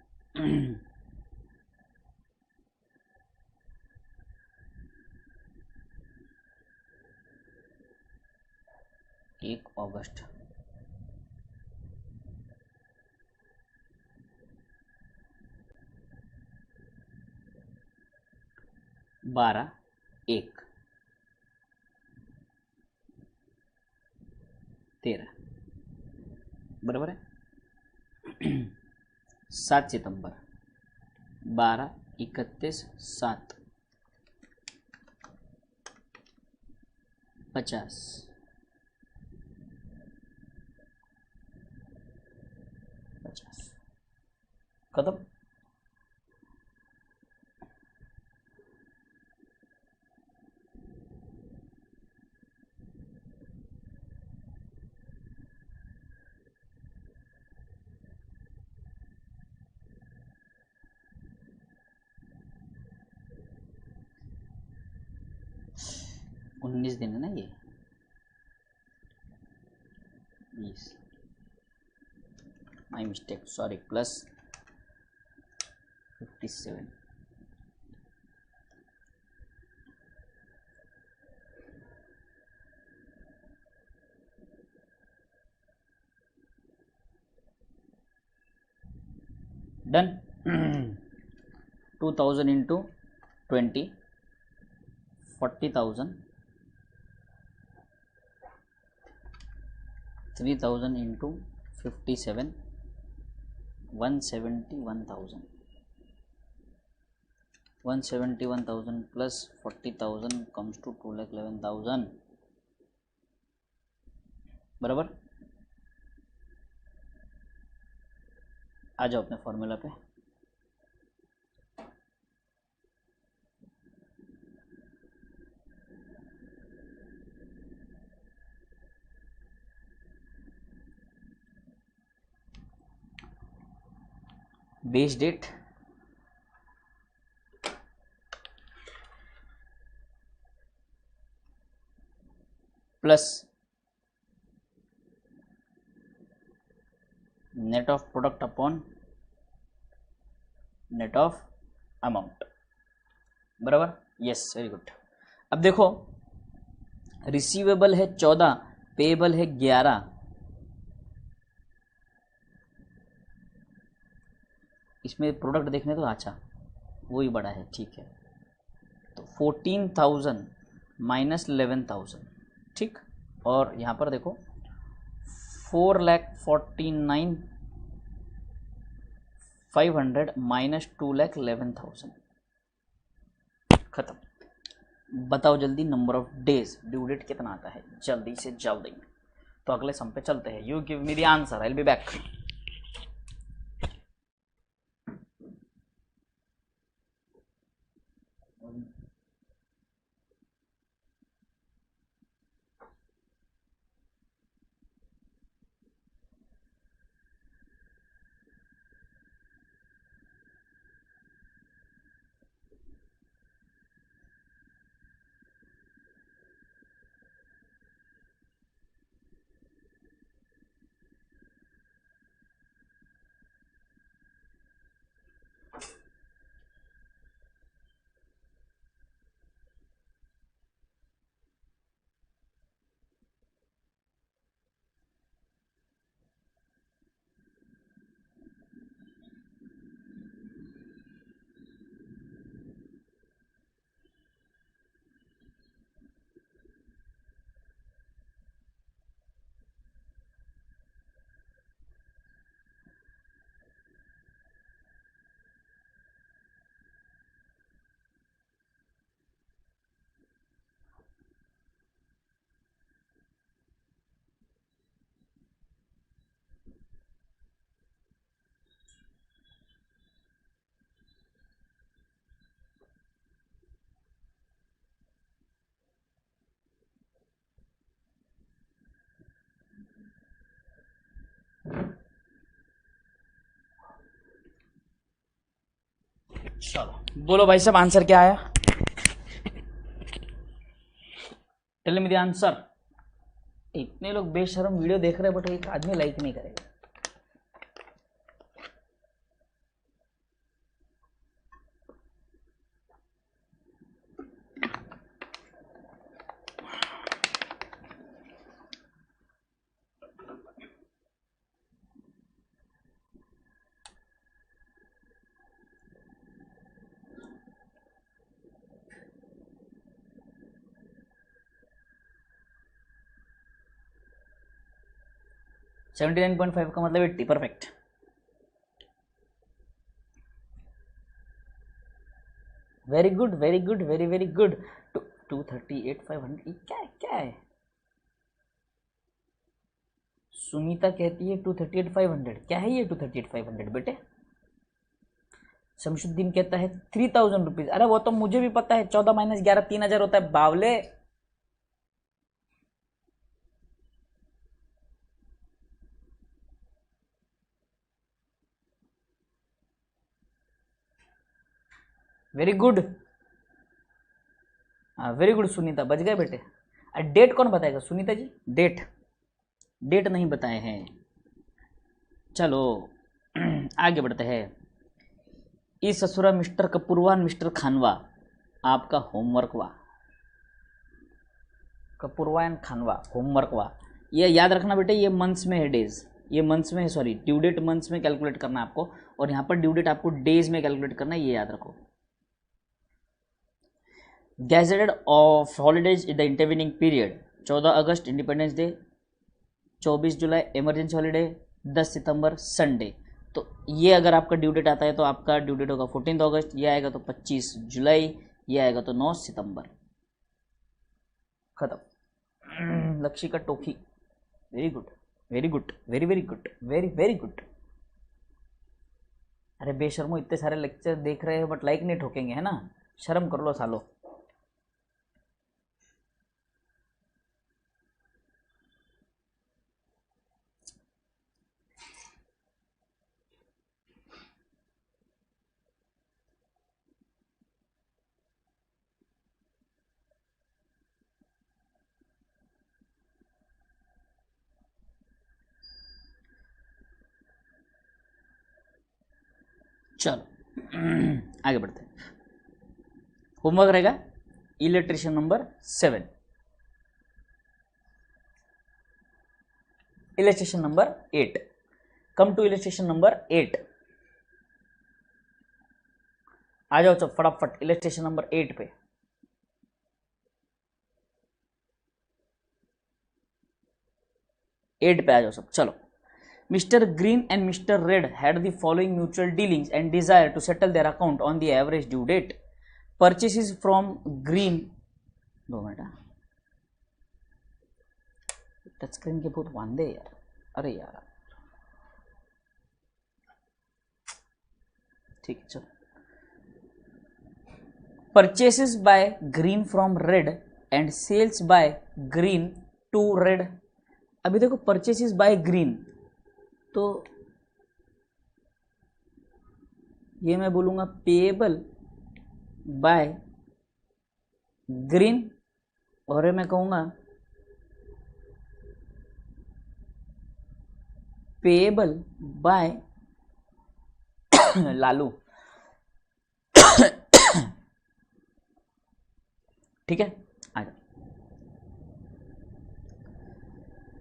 1 अगस्त, 12/1 13 बराबर है। 7 सितंबर, 12/31/7 50 खत्म। उन्नीस दिन है ना ये, 20, my mistake, sorry, plus 57। Done. 2000 into 20, 40,000, 3000 into 57, 171,000, 171,000 plus 40,000 comes to 2,11,000 बराबर। आ जाओ अपने फॉर्मूला पे। Base date plus net of product upon net of amount बराबर। Yes, very good. अब देखो, रिसीवेबल है 14, पेएबल है 11, इसमें प्रोडक्ट देखने तो अच्छा वही बड़ा है, ठीक है। तो 14,000 माइनस 11,000, ठीक। और यहाँ पर देखो 4,49,500 माइनस 2,11,000 खत्म। बताओ जल्दी, number of days, due date कितना आता है, जल्दी से जल्दी। तो अगले सम पे चलते हैं। You give me the answer, I will be back. चलो बोलो भाई साहब, आंसर क्या आया? Tell me the answer. इतने लोग बेशर्म वीडियो देख रहे हैं बट एक आदमी लाइक नहीं करेगा। सेवेंटी 79.5 का मतलब 80, perfect. Very good very good, very very good. 238,500 क्या है? सुनीता कहती है 238,500, क्या है ये 238,500 बेटे? शमशुद्दीन कहता है 3,000 रुपीज। अरे वो तो मुझे भी पता है, 14 - 11 3,000 होता है बावले। Very good, very good Sunita, बच गए बेटे। डेट कौन बताएगा सुनीता जी? डेट नहीं बताए हैं। चलो आगे बढ़ते हैं। इस ससुरा मिस्टर कपूरवा मिस्टर खानवा, आपका होमवर्क वा। कपूरवा एंड खानवा, होमवर्क वा। ये याद रखना बेटे, ये मंथ्स में है डेज, ये मंथ्स में है, सॉरी ड्यू डेट मंथ्स में कैलकुलेट करना है आपको, और यहाँ पर ड्यू डेट आपको डेज में कैलकुलेट करना है, ये याद रखो। Gazetted of holidays in the intervening period, 14 August independence day, 24 July emergency holiday, 10 September Sunday. तो ये अगर आपका ड्यू डेट आता है तो आपका ड्यू डेट होगा 14 अगस्त, ये आएगा तो 25 जुलाई, ये आएगा तो 9 सितंबर। खत्म। लक्ष्य का Tokhi, very good very good, very very good, very very good. अरे बेशर्मो, इतने सारे लेक्चर देख रहे हैं बट लाइक नहीं ठोकेंगे, है ना? शर्म कर लो सालो। चलो आगे बढ़ते हैं। होमवर्क रहेगा illustration number 7, illustration number 8। Come to illustration number 8। आ जाओ चलो फटाफट इलेक्ट्रिशियन नंबर 8 पे। आ जाओ सब, चलो। Mr. Green and Mr. Red had the following mutual dealings and desire to settle their account on the average due date. Purchases from Green 2 मिनट। Touch screen के बहुत वांदे यार। अरे यार ठीक है चलो। Purchases by Green from Red and sales by Green to Red. अभी देखो परचेसेस बाय ग्रीन, तो ये मैं बोलूंगा पेएबल बाय ग्रीन, और ये मैं कहूंगा पेएबल बाय लालू। ठीक है आ जाओ।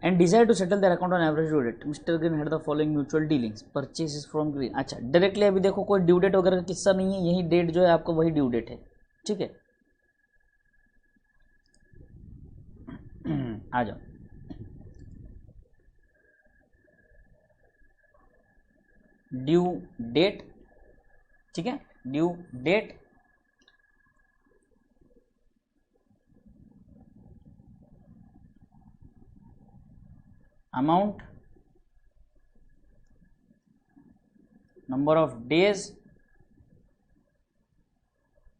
And decide to settle their account on average due date. Mister Green had the following mutual dealings purchases from Green. अच्छा डायरेक्टली अभी देखो कोई ड्यू डेट वगैरह का किस्सा नहीं है, यही डेट जो है आपको वही ड्यू डेट है। ठीक है आ जाओ। ड्यू डेट, ठीक है due date amount, number of days,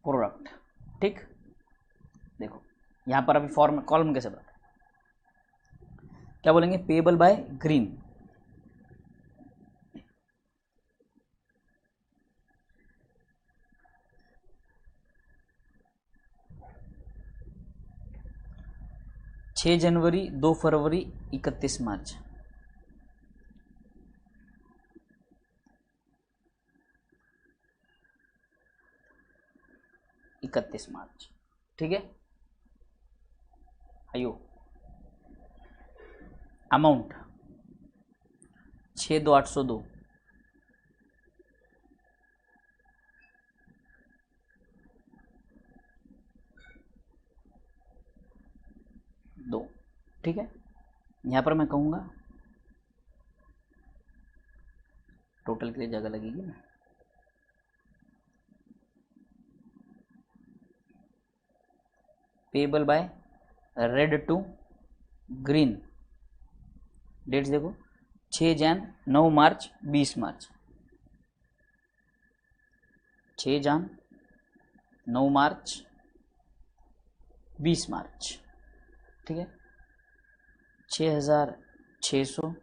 product. ठीक देखो यहां पर अभी फॉर्म कॉलम कैसे बना, क्या बोलेंगे पेएबल बाय ग्रीन, छः जनवरी 2 फरवरी 31 मार्च। ठीक है आयो। अमाउंट 62802, दो। ठीक है यहां पर मैं कहूंगा टोटल के लिए जगह लगेगी ना, payable by Red to Green. Dates देखो 6 जैन 9 मार्च 20 मार्च, 6 जैन 9 मार्च 20 मार्च। ठीक है 6600,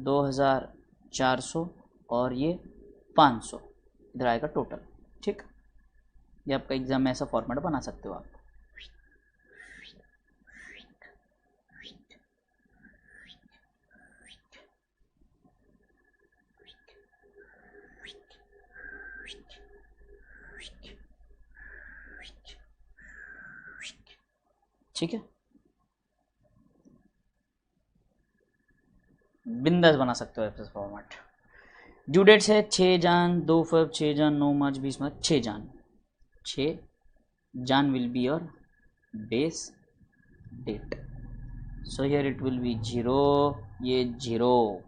2400 और ये 500 इधर आएगा टोटल। ठीक ये आपका एग्जाम में ऐसा फॉर्मेट बना सकते हो आप। ठीक है बिंदास बना सकते हो ऐसा फॉर्मेट। ड्यू डेट्स है 6 जान 2 फरवरी 6 जान 9 मार्च 20 मार्च 6 Jan. 6 Jan will be your base date, so here it will be 0, ये 0।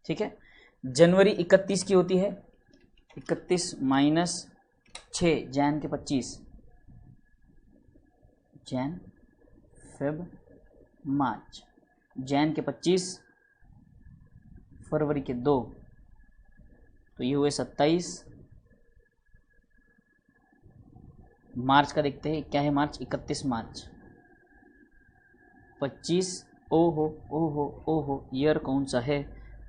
ठीक है जनवरी 31 की होती है, 31 माइनस 6 जैन के 25, जैन फेब मार्च, जैन के 25 फरवरी के 2, तो ये हुए 27। मार्च का देखते हैं क्या है, मार्च 31 मार्च 25। ओहो ओहो ओहो ईयर कौन सा है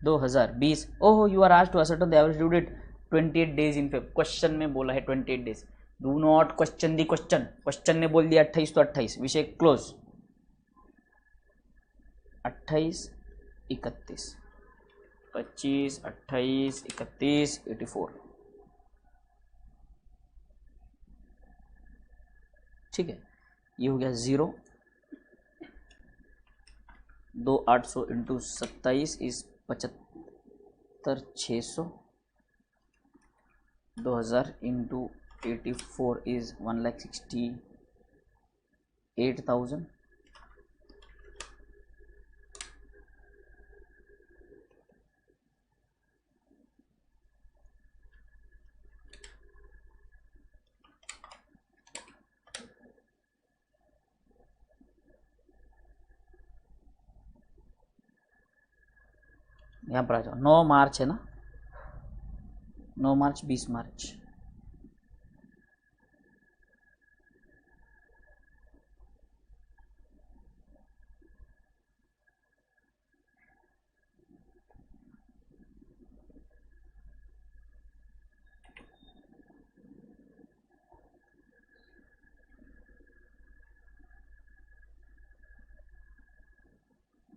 2020। ओहो you are asked to ascertain the average due date 28 days in Feb. Question में बोला है 28 days, do not question the question. Question ने बोल दिया 28 तो 28, विषय क्लोज। 28 31 25 28 31 84। ठीक है ये हो गया 0। 2800 इंटू 27 इस 75,600, 2000 इंटू 84 इज 1,68,000। यहाँ पर आ जाओ, 9 मार्च है ना, 9 मार्च 20 मार्च,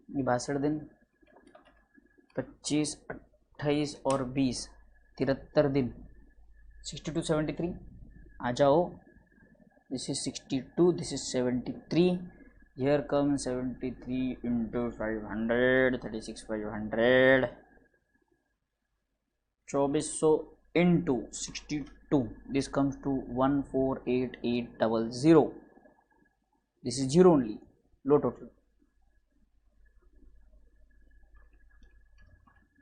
ये 62 दिन, 25, 28 और 20, 73 दिन, 62, 73 आ जाओ, this is 62, this is 73, here come 73 into 500, 36,500, 2400 into 62, this comes to 148800, this is zero only, लो टोटल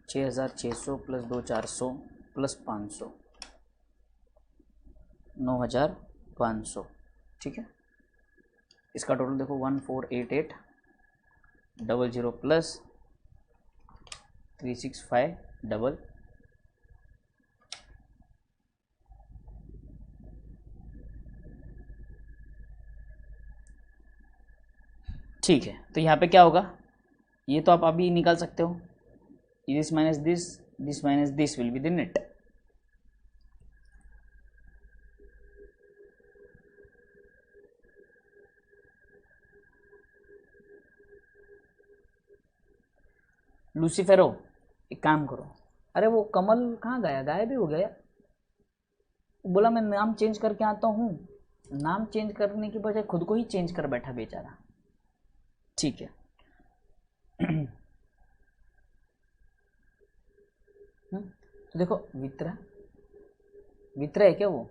6,600 प्लस 2,400 प्लस 500, 9,500, ठीक है। इसका टोटल देखो 148800 प्लस 365 ठीक है। तो यहाँ पे क्या होगा, ये तो आप अभी निकाल सकते हो, this minus this minus this will be the net. लूसीफेरो, एक काम करो, अरे वो कमल कहाँ गया, गायब भी हो गया, बोला मैं नाम चेंज करके आता हूँ, नाम चेंज करने की बजाय खुद को ही चेंज कर बैठा बेचारा, ठीक है। तो देखो वित्रा, वित्रा है क्या वो,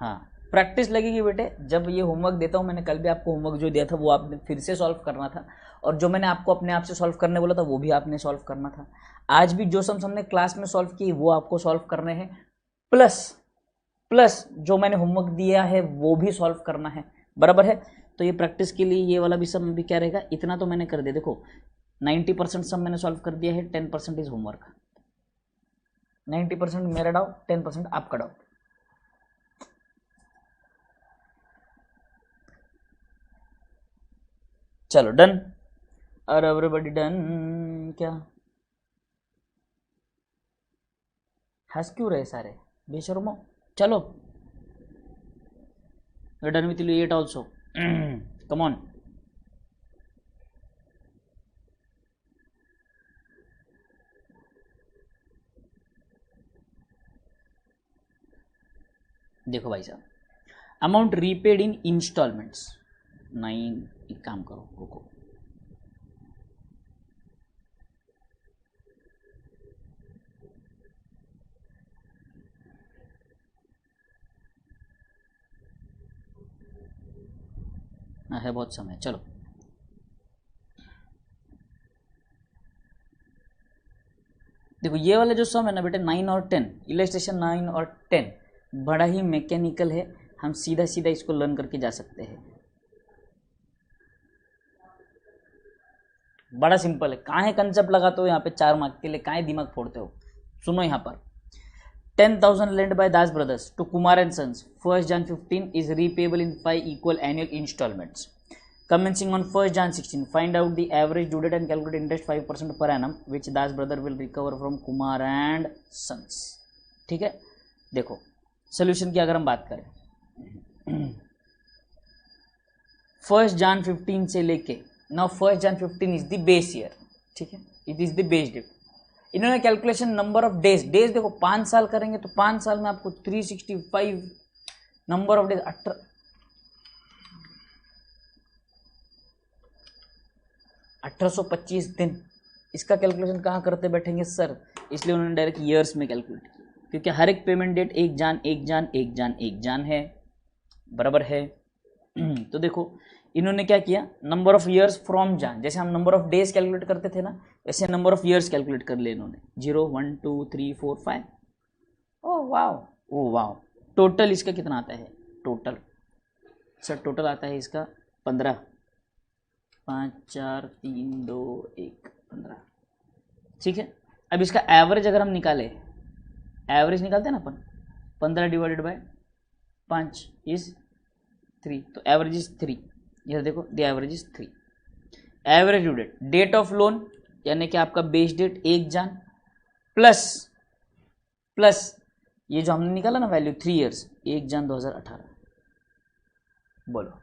हाँ प्रैक्टिस लगेगी बेटे। जब ये होमवर्क देता हूँ, मैंने कल भी आपको होमवर्क जो दिया था वो आपने फिर से सॉल्व करना था, और जो मैंने आपको अपने आप से सॉल्व करने बोला था वो भी आपने सॉल्व करना था। आज भी जो सम्स हमने क्लास में सॉल्व किए वो आपको सॉल्व करने हैं, प्लस प्लस जो मैंने होमवर्क दिया है वो भी सॉल्व करना है, बराबर है। तो ये प्रैक्टिस के लिए ये वाला भी सब भी क्या रहेगा, इतना तो मैंने कर दिया। देखो 90% सब मैंने सॉल्व कर दिया है, 10% इज होमवर्क, 90% मेरा डाउट, 10% आपका डाउट। चलो डन, और एवरीबॉडी डन, क्या हंस क्यों रहे सारे बेशर्मो, चलो done with you 8 also, come on. देखो भाई साहब, अमाउंट रीपेड इन इंस्टॉलमेंट्स 9, एक काम करो रुको, है बहुत समय, चलो देखो ये वाला जो सम है ना बेटे 9 और 10, इलस्ट्रेशन 9 और 10 बड़ा ही मैकेनिकल है, हम सीधा सीधा इसको लर्न करके जा सकते हैं, बड़ा सिंपल है। काहे कंसेप्ट लगाते हो यहाँ पे 4 मार्क के लिए, काहे दिमाग फोड़ते हो। सुनो यहाँ पर 10,000 lent by Das brothers to Kumar and Sons 1st Jan 15 is repayable in 5 equal annual installments commencing on 1st Jan 16. Find out the average due date and calculate interest 5% per annum which Das brother will recover from Kumar and Sons। ठीक है, देखो solution की अगर हम बात करें 1st Jan 15 से लेके now 1st Jan 15 is the base year, ठीक है, it is the base date. इन्होंने calculation number of days, days देखो 5 साल करेंगे तो 5 साल में आपको 365 नंबर ऑफ डेज 1825 दिन। इसका कैलकुलेशन कहाँ करते बैठेंगे सर, इसलिए उन्होंने डायरेक्ट ईयर्स में कैलकुलेट किया, क्योंकि हर एक पेमेंट डेट 1 जान 1 जान 1 जान 1 जान है, बराबर है। तो देखो इन्होंने क्या किया, नंबर ऑफ ईयर्स फ्रॉम जान, जैसे हम नंबर ऑफ डेज कैलकुलेट करते थे ना, वैसे नंबर ऑफ ईयर्स कैलकुलेट कर लिए इन्होंने, 0 1 2 3 4 5। Oh wow, oh wow, total इसका कितना आता है, टोटल सर टोटल आता है इसका 15 5 4 3 2 1 15। ठीक है, अब इसका एवरेज अगर हम निकालें, एवरेज निकालते हैं ना अपन, 15 डिवाइडेड बाय 5 इज 3, तो एवरेज इज 3। ये देखो the average is 3। Average due date, date of loan यानी कि आपका बेस डेट 1 जान प्लस ये जो हमने निकाला ना वैल्यू 3 ईयर्स 1 जान 2018। बोलो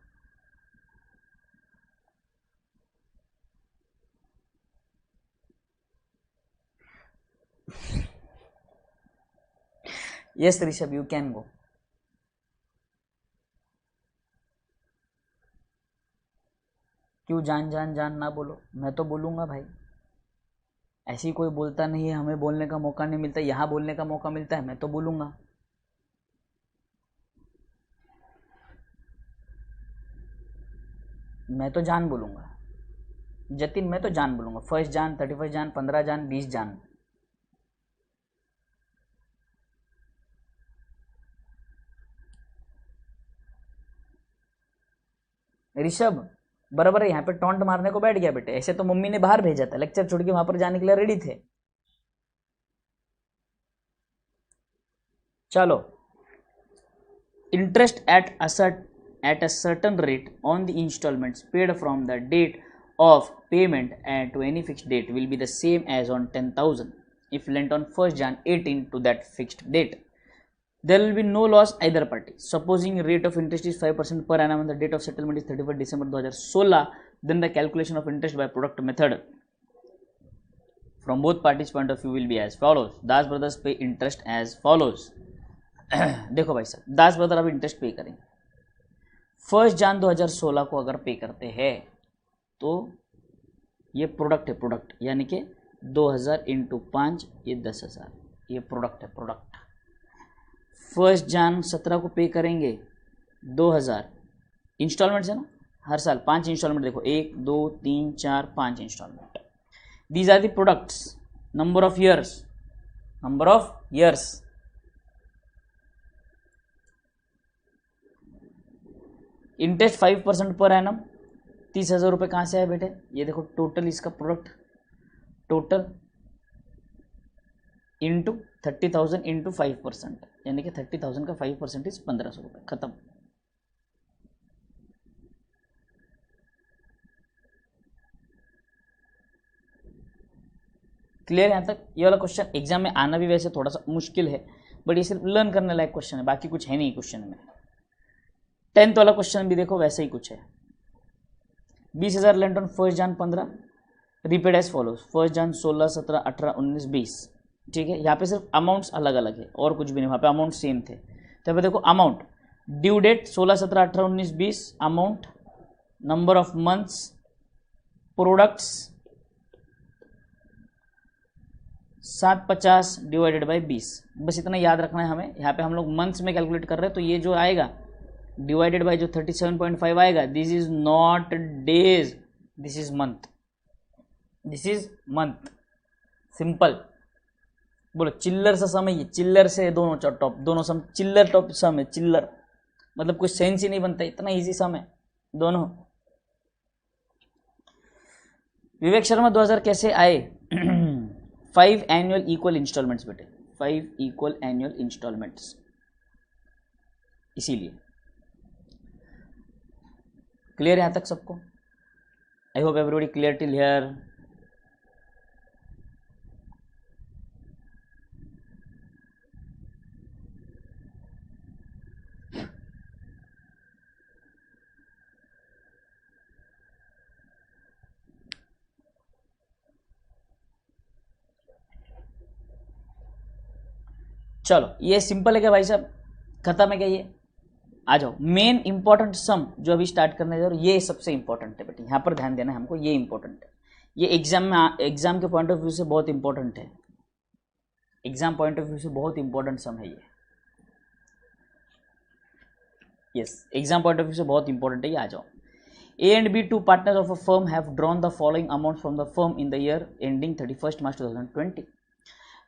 yes Rishabh, you can go. क्यों जान जान जान ना बोलो, मैं तो बोलूंगा भाई। ऐसी कोई बोलता नहीं है, हमें बोलने का मौका नहीं मिलता, यहाँ बोलने का मौका मिलता है, मैं तो बोलूंगा। मैं तो जान बोलूंगा जतिन, मैं तो जान बोलूंगा। 1 जान, 31 जान, 15 जान, 20 जान। ऋषभ बराबर है, यहाँ पे टॉन्ट मारने को बैठ गया बेटे। ऐसे तो मम्मी ने बाहर भेजा था, लेक्चर छोड़ के वहां पर जाने के लिए रेडी थे। चलो, interest eight a certain rate on the installments paid from the date of payment and to any fixed date will be the same as on 10,000 if lent on 1st Jan 18 to that fixed date. There will be no loss either party. Supposing rate of interest is 5% per annum and the date of settlement is 31st December 2016, then the calculation of interest by product method from both parties point of view will be as follows. Das brothers pay interest as follows. देखो भाई साहब, दास brother अब interest पे करेंगे। 1 जान 2016 को अगर पे करते हैं तो ये प्रोडक्ट है, प्रोडक्ट यानी कि 2000 इंटू 5 ये 10,000, ये प्रोडक्ट है, प्रोडक्ट। 1 जान 17 को पे करेंगे 2000, इंस्टॉलमेंट्स है ना, हर साल 5 इंस्टॉलमेंट। देखो 1 2 3 4 5 installment. These are the products. Number of years, interest 5% per annum, 30,000 रुपये कहाँ से आए बेटे? ये देखो टोटल इसका प्रोडक्ट, टोटल इंटू 30,000 इंटू 5%, यानी कि 30,000 का 5% इज 1,500 रुपये, खत्म। क्लियर यहाँ तक? ये वाला क्वेश्चन एग्जाम में आना भी वैसे थोड़ा सा मुश्किल है, बट ये सिर्फ लर्न करने लायक क्वेश्चन है, बाकी कुछ है नहीं क्वेश्चन में। 10th वाला क्वेश्चन भी देखो वैसे ही कुछ है। 20,000 लेंट ऑन 1 जान 15, रिपीट एज फॉलोज 1 जान 16 17 18 19 20। ठीक है, यहाँ पे सिर्फ अमाउंट्स अलग अलग है और कुछ भी नहीं, वहाँ पे अमाउंट सेम थे। तो यहाँ पे देखो amount, due date 16 17 18 19 20, amount, number of months, products 750 divided by 20। बस इतना याद रखना है हमें। यहाँ पे हम लोग मंथ्स में कैलकुलेट कर रहे हैं, तो ये जो आएगा डिवाइडेड बाय जो 37.5 आएगा, this is not days, this is month, this is month. Simple बोलो, चिल्लर सा सम है ये, चिल्लर से दोनों टॉप, दोनों सम चिल्लर टॉप सम है, चिल्लर मतलब कुछ सेंस ही नहीं बनता, इतना इजी सम है दोनों। विवेक शर्मा 2000 कैसे आए? 5 एनुअल इक्वल इंस्टॉलमेंट्स बेटे, 5 इक्वल एनुअल इंस्टॉलमेंट्स, इसीलिए। क्लियर यहाँ तक सबको? I hope everybody clear till here. चलो, ये सिंपल है क्या भाई साहब? खत्म है क्या ये? आ जाओ, मेन इंपॉर्टेंट सम जो अभी स्टार्ट करने जा रहे हो, ये सबसे इंपॉर्टेंट है बेटे, यहाँ पर ध्यान देना है हमको, ये इंपॉर्टेंट है। ये एग्जाम के पॉइंट ऑफ व्यू से बहुत इंपॉर्टेंट है, एग्जाम पॉइंट ऑफ व्यू से बहुत इंपॉर्टेंट सम है ये। Yes, exam point of view से बहुत इंपॉर्टेंट है ये। आ जाओ, A and B, two partners of a firm, have drawn the following amounts from the firm in the year ending 31st March 2020.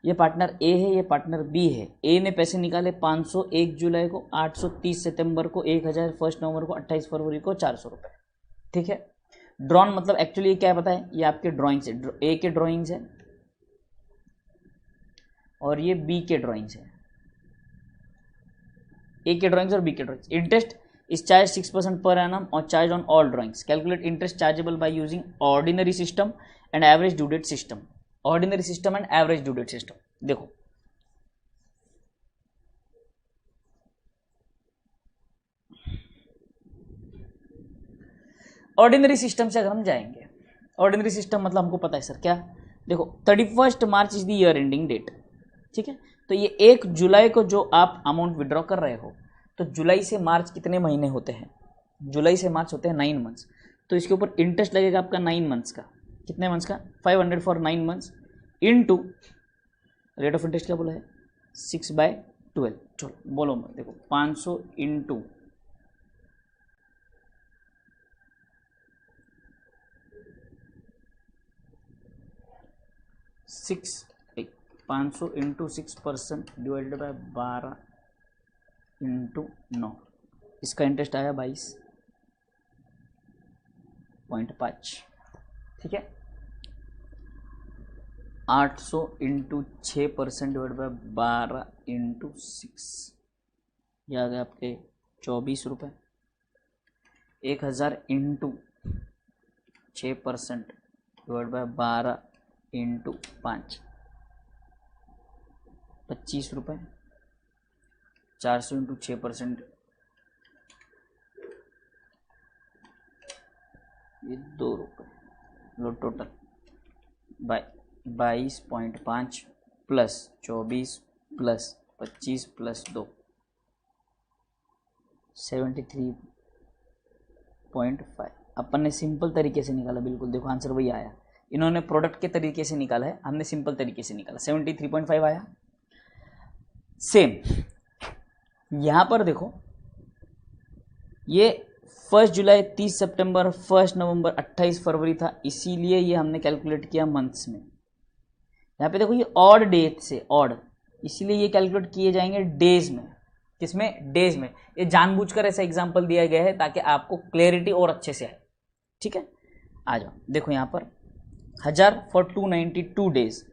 ये पार्टनर ए है, ये पार्टनर बी है। ए ने पैसे निकाले 500 1 जुलाई को, 830 सितंबर को, 1000 1 नवंबर को, 28 फरवरी को 400 रुपये। ठीक है। ड्रॉन मतलब एक्चुअली क्या है पता है, ये आपके ड्राइंग्स है, ए के ड्राइंग्स है और ये बी के ड्राइंग्स है, ए के ड्राइंग्स और बी के drawings. Interest is charged 6% per annum or charged on all drawings. Calculate interest chargeable by using ordinary system and average due date system. Ordinary system and average due date system. देखो ordinary system से अगर हम जाएंगे, ordinary system मतलब हमको पता है sir क्या, देखो 31 March is the year ending date, ठीक है। तो ये 1 जुलाई को जो आप अमाउंट विड्रॉ कर रहे हो, तो जुलाई से मार्च कितने महीने होते हैं, जुलाई से मार्च होते हैं 9 मंथ्स, तो इसके ऊपर इंटरेस्ट लगेगा आपका 9 मंथ्स का, कितने मंथ्स का, 500 for 9 months into rate of interest क्या बोला है 6/12। चलो बोलो मैं, देखो 500 into 500 into 6% divided by 12 into 9, इसका इंटरेस्ट आया 22.5, ठीक है। 800 इंटू 6% डिवाइड बाय 12 इंटू 6, ये आ गया आपके 24 रुपये। 1000 इंटू 6% डिवाइड बाय 12 इंटू 5, 25 रुपये। 400 इंटू 6%, ये 2 रुपये। लो टोटल 22.5 प्लस 24 प्लस 25 प्लस 2, 73.5। अपन ने सिंपल तरीके से निकाला, बिल्कुल देखो आंसर वही आया। इन्होंने प्रोडक्ट के तरीके से निकाला है, हमने सिंपल तरीके से निकाला, 73.5 आया। सेम यहाँ पर देखो, ये 1 जुलाई, 30 सितंबर, 1 नवंबर, 28 फरवरी था, इसीलिए ये हमने कैलकुलेट किया मंथ्स में। यहाँ पे देखो ये ऑड डेट से ऑड, इसीलिए ये कैलकुलेट किए जाएंगे डेज में। किसमें, डेज में। ये जानबूझकर ऐसा एग्जांपल दिया गया है ताकि आपको क्लैरिटी और अच्छे से आए, ठीक है। आ जाओ, देखो यहाँ पर 1000 फॉर 292 डेज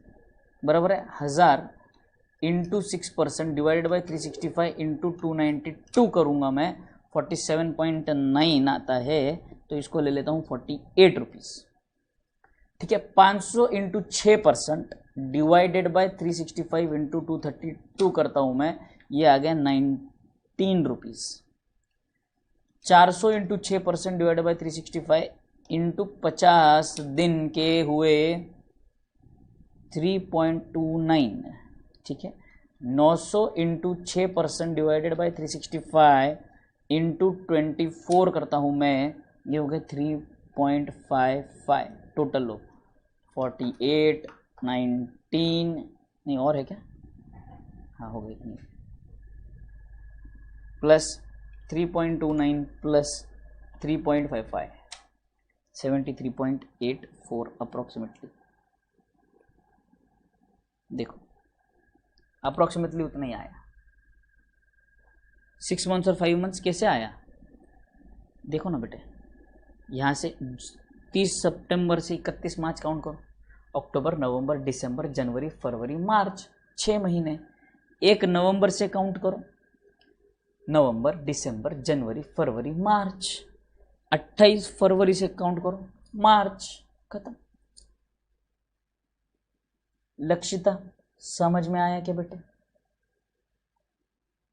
बराबर है 1000 इंटू 6% डिवाइडेड बाई 365 इंटू 292 करूँगा मैं, 47.9 आता है, तो इसको ले लेता हूँ 48 रुपीज़, ठीक है। 500 इंटू 6% डिवाइडेड बाई 365 इंटू 232 करता हूँ मैं, ये आ गया 19 rupees. 400 into 6% divided by 365 into 50 दिन के हुए 3.29, ठीक है। 900 इंटू 6% डिवाइडेड बाई 365 इंटू 24 करता हूँ मैं, ये हो गया 3.55। टोटल लो 48, 19, नहीं और है क्या, हाँ हो गई इतनी, प्लस 3.29 प्लस 3.55, 73.84 अप्रोक्सीमेटली। देखो अप्रोक्सीमेटली उतना ही आया। 6 मंथ्स और 5 मंथ्स कैसे आया, देखो ना बेटे, यहाँ से 30 सितंबर से 31 मार्च काउंट करो, अक्टूबर, नवंबर, दिसंबर, जनवरी, फरवरी, मार्च, 6 महीने। 1 नवंबर से काउंट करो, नवंबर, दिसंबर, जनवरी, फरवरी, मार्च। 28 फरवरी से काउंट करो, मार्च, खत्म। लक्षिता समझ में आया क्या बेटे,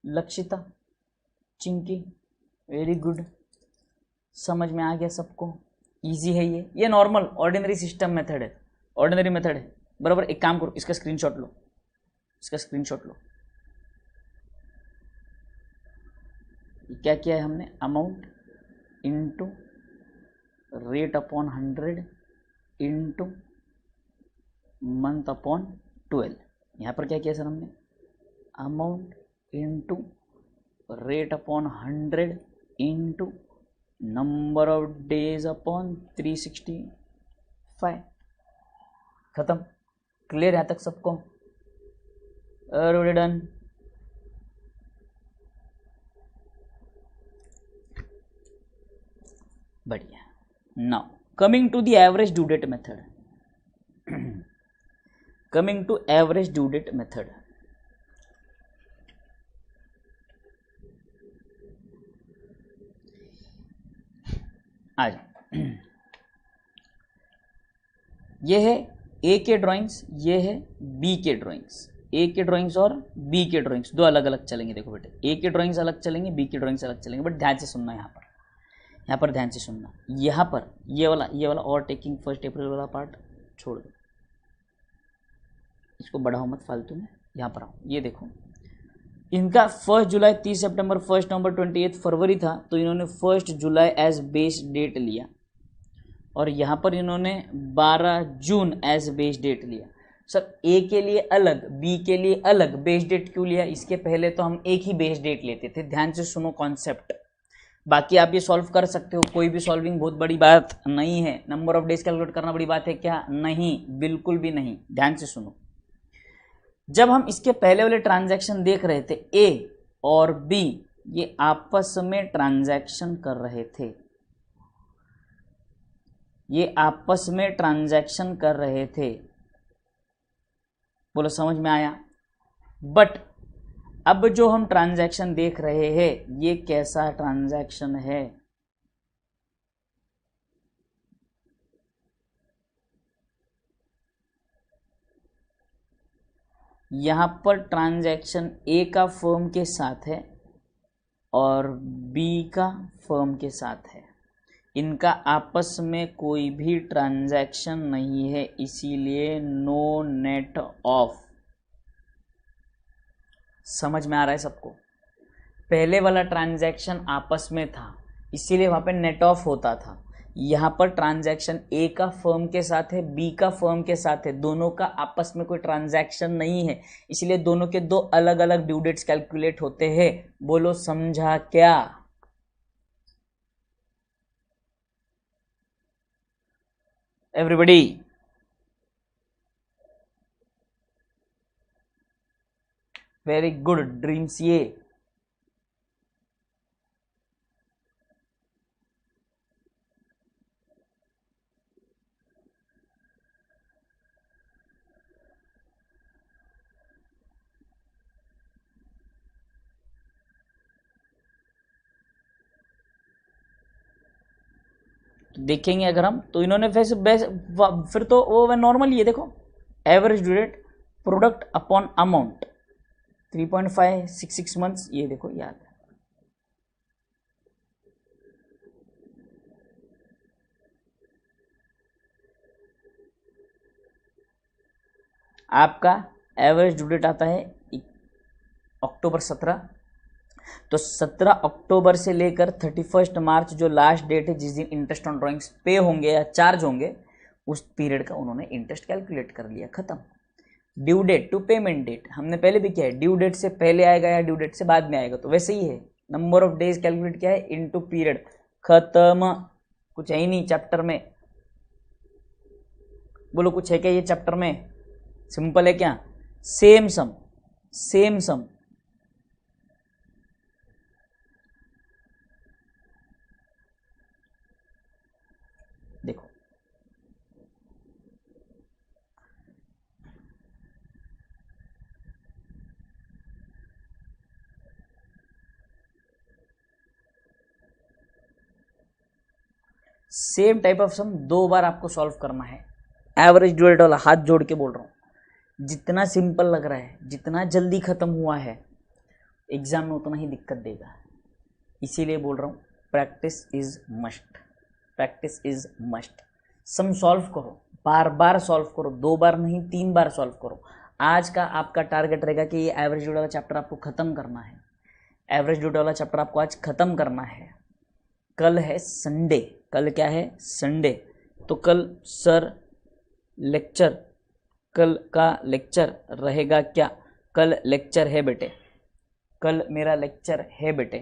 लक्षिता, चिंकी, वेरी गुड, समझ में आ गया सबको, इजी है ये नॉर्मल ऑर्डिनरी सिस्टम मेथड है, ऑर्डिनरी मेथड है बराबर। एक काम करो, इसका स्क्रीनशॉट लो, इसका स्क्रीनशॉट लो। क्या किया है हमने, amount into rate upon 100 into month upon 12। यहाँ पर क्या किया सर हमने, amount into rate upon 100 into number of days upon 365। खत्म, क्लियर यहाँ तक सबको, डन। बढ़िया। Now coming to the average due date method, coming to average due date method, आ जाओ। ये है ए के ड्राइंग्स, ये है बी के ड्राइंग्स। ए के ड्राइंग्स और बी के ड्राइंग्स दो अलग अलग चलेंगे। देखो बेटे, ए के ड्राइंग्स अलग चलेंगे, बी के ड्राइंग्स अलग चलेंगे, बट ध्यान से सुनना यहाँ पर ध्यान से सुनना। यहाँ पर ये वाला और टेकिंग 1 अप्रैल वाला पार्ट छोड़ दो, इसको बढ़ाओ मत फालतू में। यहाँ पर आओ, ये देखो, इनका 1 जुलाई, 30 सितंबर, 1 नवंबर, 28 फरवरी था, तो इन्होंने 1 जुलाई एज बेस डेट लिया, और यहाँ पर इन्होंने 12 जून एज बेस डेट लिया। सर ए के लिए अलग, बी के लिए अलग बेस डेट क्यों लिया? इसके पहले तो हम एक ही बेस डेट लेते थे। ध्यान से सुनो कॉन्सेप्ट, बाकी आप ये सॉल्व कर सकते हो, कोई भी सॉल्विंग बहुत बड़ी बात नहीं है। नंबर ऑफ डेज कैलकुलेट करना बड़ी बात है क्या? नहीं, बिल्कुल भी नहीं। ध्यान से सुनो, जब हम इसके पहले वाले ट्रांजैक्शन देख रहे थे, ए और बी ये आपस में ट्रांजैक्शन कर रहे थे, ये आपस में ट्रांजैक्शन कर रहे थे, बोलो समझ में आया? बट अब जो हम ट्रांजैक्शन देख रहे हैं, ये कैसा ट्रांजैक्शन है? यहां पर ट्रांजैक्शन ए का फर्म के साथ है और बी का फर्म के साथ है। इनका आपस में कोई भी ट्रांजैक्शन नहीं है, इसीलिए नो नेट ऑफ। समझ में आ रहा है सबको? पहले वाला ट्रांजैक्शन आपस में था, इसीलिए वहां पे नेट ऑफ होता था। यहाँ पर ट्रांजैक्शन ए का फर्म के साथ है, बी का फर्म के साथ है, दोनों का आपस में कोई ट्रांजैक्शन नहीं है, इसलिए दोनों के दो अलग अलग ड्यू डेट्स कैलकुलेट होते हैं। बोलो समझा क्या? Everybody, very good dreams. ये देखेंगे अगर हम, तो इन्होंने फिर तो वो नॉर्मल ही है। देखो, average due date product upon amount 3.566 months, ये देखो याद है। आपका एवरेज ड्यू डेट आता है अक्टूबर 17, तो 17 अक्टूबर से लेकर 31 मार्च जो लास्ट डेट है, जिस दिन इंटरेस्ट ऑन ड्राइंग्स पे होंगे या चार्ज होंगे, उस पीरियड का उन्होंने इंटरेस्ट कैलकुलेट कर लिया, खत्म। Due date to payment date हमने पहले भी किया है, ड्यू डेट से पहले आएगा या ड्यू डेट से बाद में आएगा, तो वैसे ही है। नंबर ऑफ डेज कैलकुलेट किया है इनटू पीरियड, खत्म। कुछ है ही नहीं चैप्टर में। बोलो कुछ है क्या ये चैप्टर में? सिंपल है क्या? सेम सम, सेम सम। देखो, सेम टाइप ऑफ सम 2 बार आपको सॉल्व करना है। एवरेज ड्यू डेट वाला हाथ जोड़ के बोल रहा हूं, जितना सिंपल लग रहा है, जितना जल्दी खत्म हुआ है, एग्जाम में उतना ही दिक्कत देगा। इसीलिए बोल रहा हूं, practice is must, practice is must. Sum solve करो, बार बार सॉल्व करो, 2 बार नहीं 3 बार सॉल्व करो। आज का आपका टारगेट रहेगा कि ये एवरेज ड्यू डेट वाला चैप्टर आपको खत्म करना है। एवरेज ड्यू डेट वाला चैप्टर आपको आज खत्म करना है। कल है संडे, कल क्या है? संडे। तो कल सर लेक्चर, कल का लेक्चर रहेगा क्या? कल लेक्चर है बेटे, कल मेरा लेक्चर है बेटे।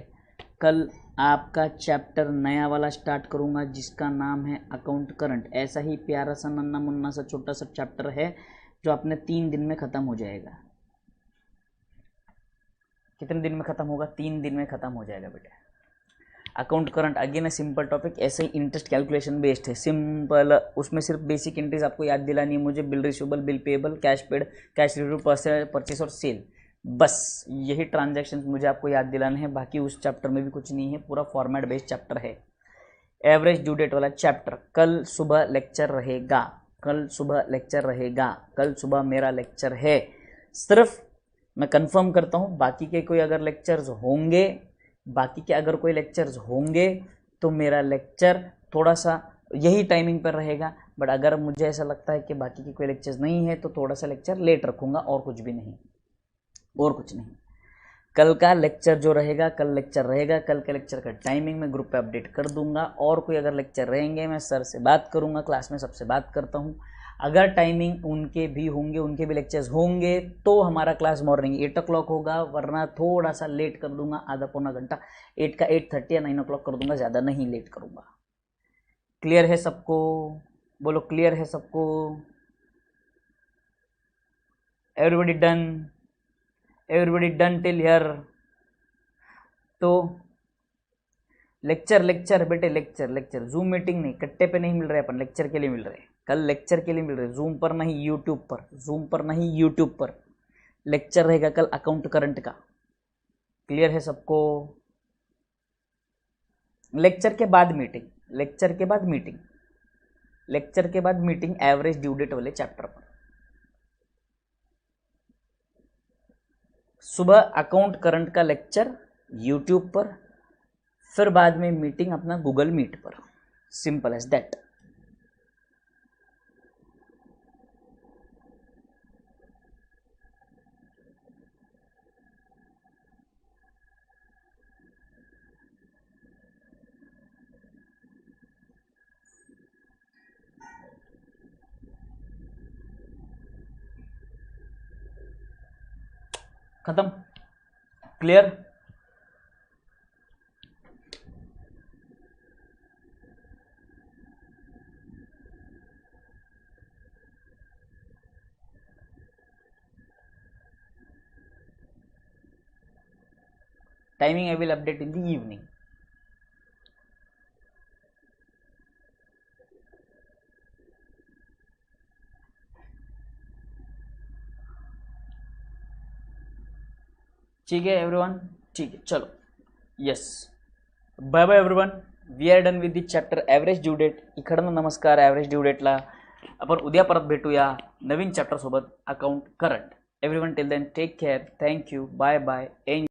कल आपका चैप्टर नया वाला स्टार्ट करूंगा, जिसका नाम है अकाउंट करंट। ऐसा ही प्यारा सा नन्ना मुन्ना सा छोटा सा चैप्टर है, जो अपने 3 दिन में खत्म हो जाएगा। कितने दिन में खत्म होगा? 3 दिन में खत्म हो जाएगा बेटे। अकाउंट करंट अगेन है सिंपल टॉपिक, ऐसे ही इंटरेस्ट कैलकुलेशन बेस्ड है, सिंपल। उसमें सिर्फ बेसिक एंट्रीज आपको याद दिलानी है मुझे, bill receivable, bill payable, cash paid, cash receive, purchase और सेल, बस यही ट्रांजैक्शन मुझे आपको याद दिलाने हैं। बाकी उस चैप्टर में भी कुछ नहीं है, पूरा फॉर्मेट बेस्ड चैप्टर है। एवरेज ड्यू डेट वाला चैप्टर कल सुबह लेक्चर रहेगा, कल सुबह लेक्चर रहेगा, कल सुबह मेरा लेक्चर है। सिर्फ मैं कंफर्म करता हूँ, बाकी के कोई अगर लेक्चर्स होंगे, बाकी के अगर कोई लेक्चर्स होंगे तो मेरा लेक्चर थोड़ा सा यही टाइमिंग पर रहेगा। बट अगर मुझे ऐसा लगता है कि बाकी के कोई लेक्चर्स नहीं है तो थोड़ा सा लेक्चर लेट रखूँगा, और कुछ भी नहीं, और कुछ नहीं। कल का लेक्चर जो रहेगा, कल लेक्चर रहेगा, कल के लेक्चर का टाइमिंग मैं ग्रुप पे अपडेट कर दूंगा। और कोई अगर लेक्चर रहेंगे मैं सर से बात करूंगा, क्लास में सबसे बात करता हूं। अगर टाइमिंग उनके भी होंगे, उनके भी लेक्चर्स होंगे तो हमारा क्लास मॉर्निंग 8 o'clock होगा, वरना थोड़ा सा लेट कर दूंगा, आधा पौना घंटा, 8 का 8:30 या 9 o'clock कर दूंगा, ज़्यादा नहीं लेट करूंगा। क्लियर है सबको? बोलो क्लियर है सबको? Everybody done? Everybody done till here? तो लेक्चर लेक्चर बेटे, लेक्चर लेक्चर, जूम मीटिंग नहीं, कट्टे पे नहीं मिल रहे अपन, लेक्चर के लिए मिल रहे, कल लेक्चर के लिए मिल रहे, जूम पर नहीं, यूट्यूब पर, जूम पर नहीं, यूट्यूब पर लेक्चर रहेगा कल अकाउंट करंट का। क्लियर है सबको? लेक्चर के बाद मीटिंग, लेक्चर के बाद मीटिंग, लेक्चर के बाद मीटिंग एवरेज ड्यू डेट वाले चैप्टर पर। सुबह अकाउंट करंट का लेक्चर यूट्यूब पर, फिर बाद में मीटिंग अपना गूगल मीट पर, सिंपल एज दैट। खत्म? Clear? Timing I will update in the evening. ठीक है एवरीवन? ठीक है, चलो, yes, bye bye everyone, we are done with the chapter average due date. इकडनं नमस्कार. ॲव्हरेज ड्यू डेटला आपण उद्या परत भेटूया नवीन चॅप्टर सोबत, account current. Everyone till then take care, thank you, bye bye, enjoy.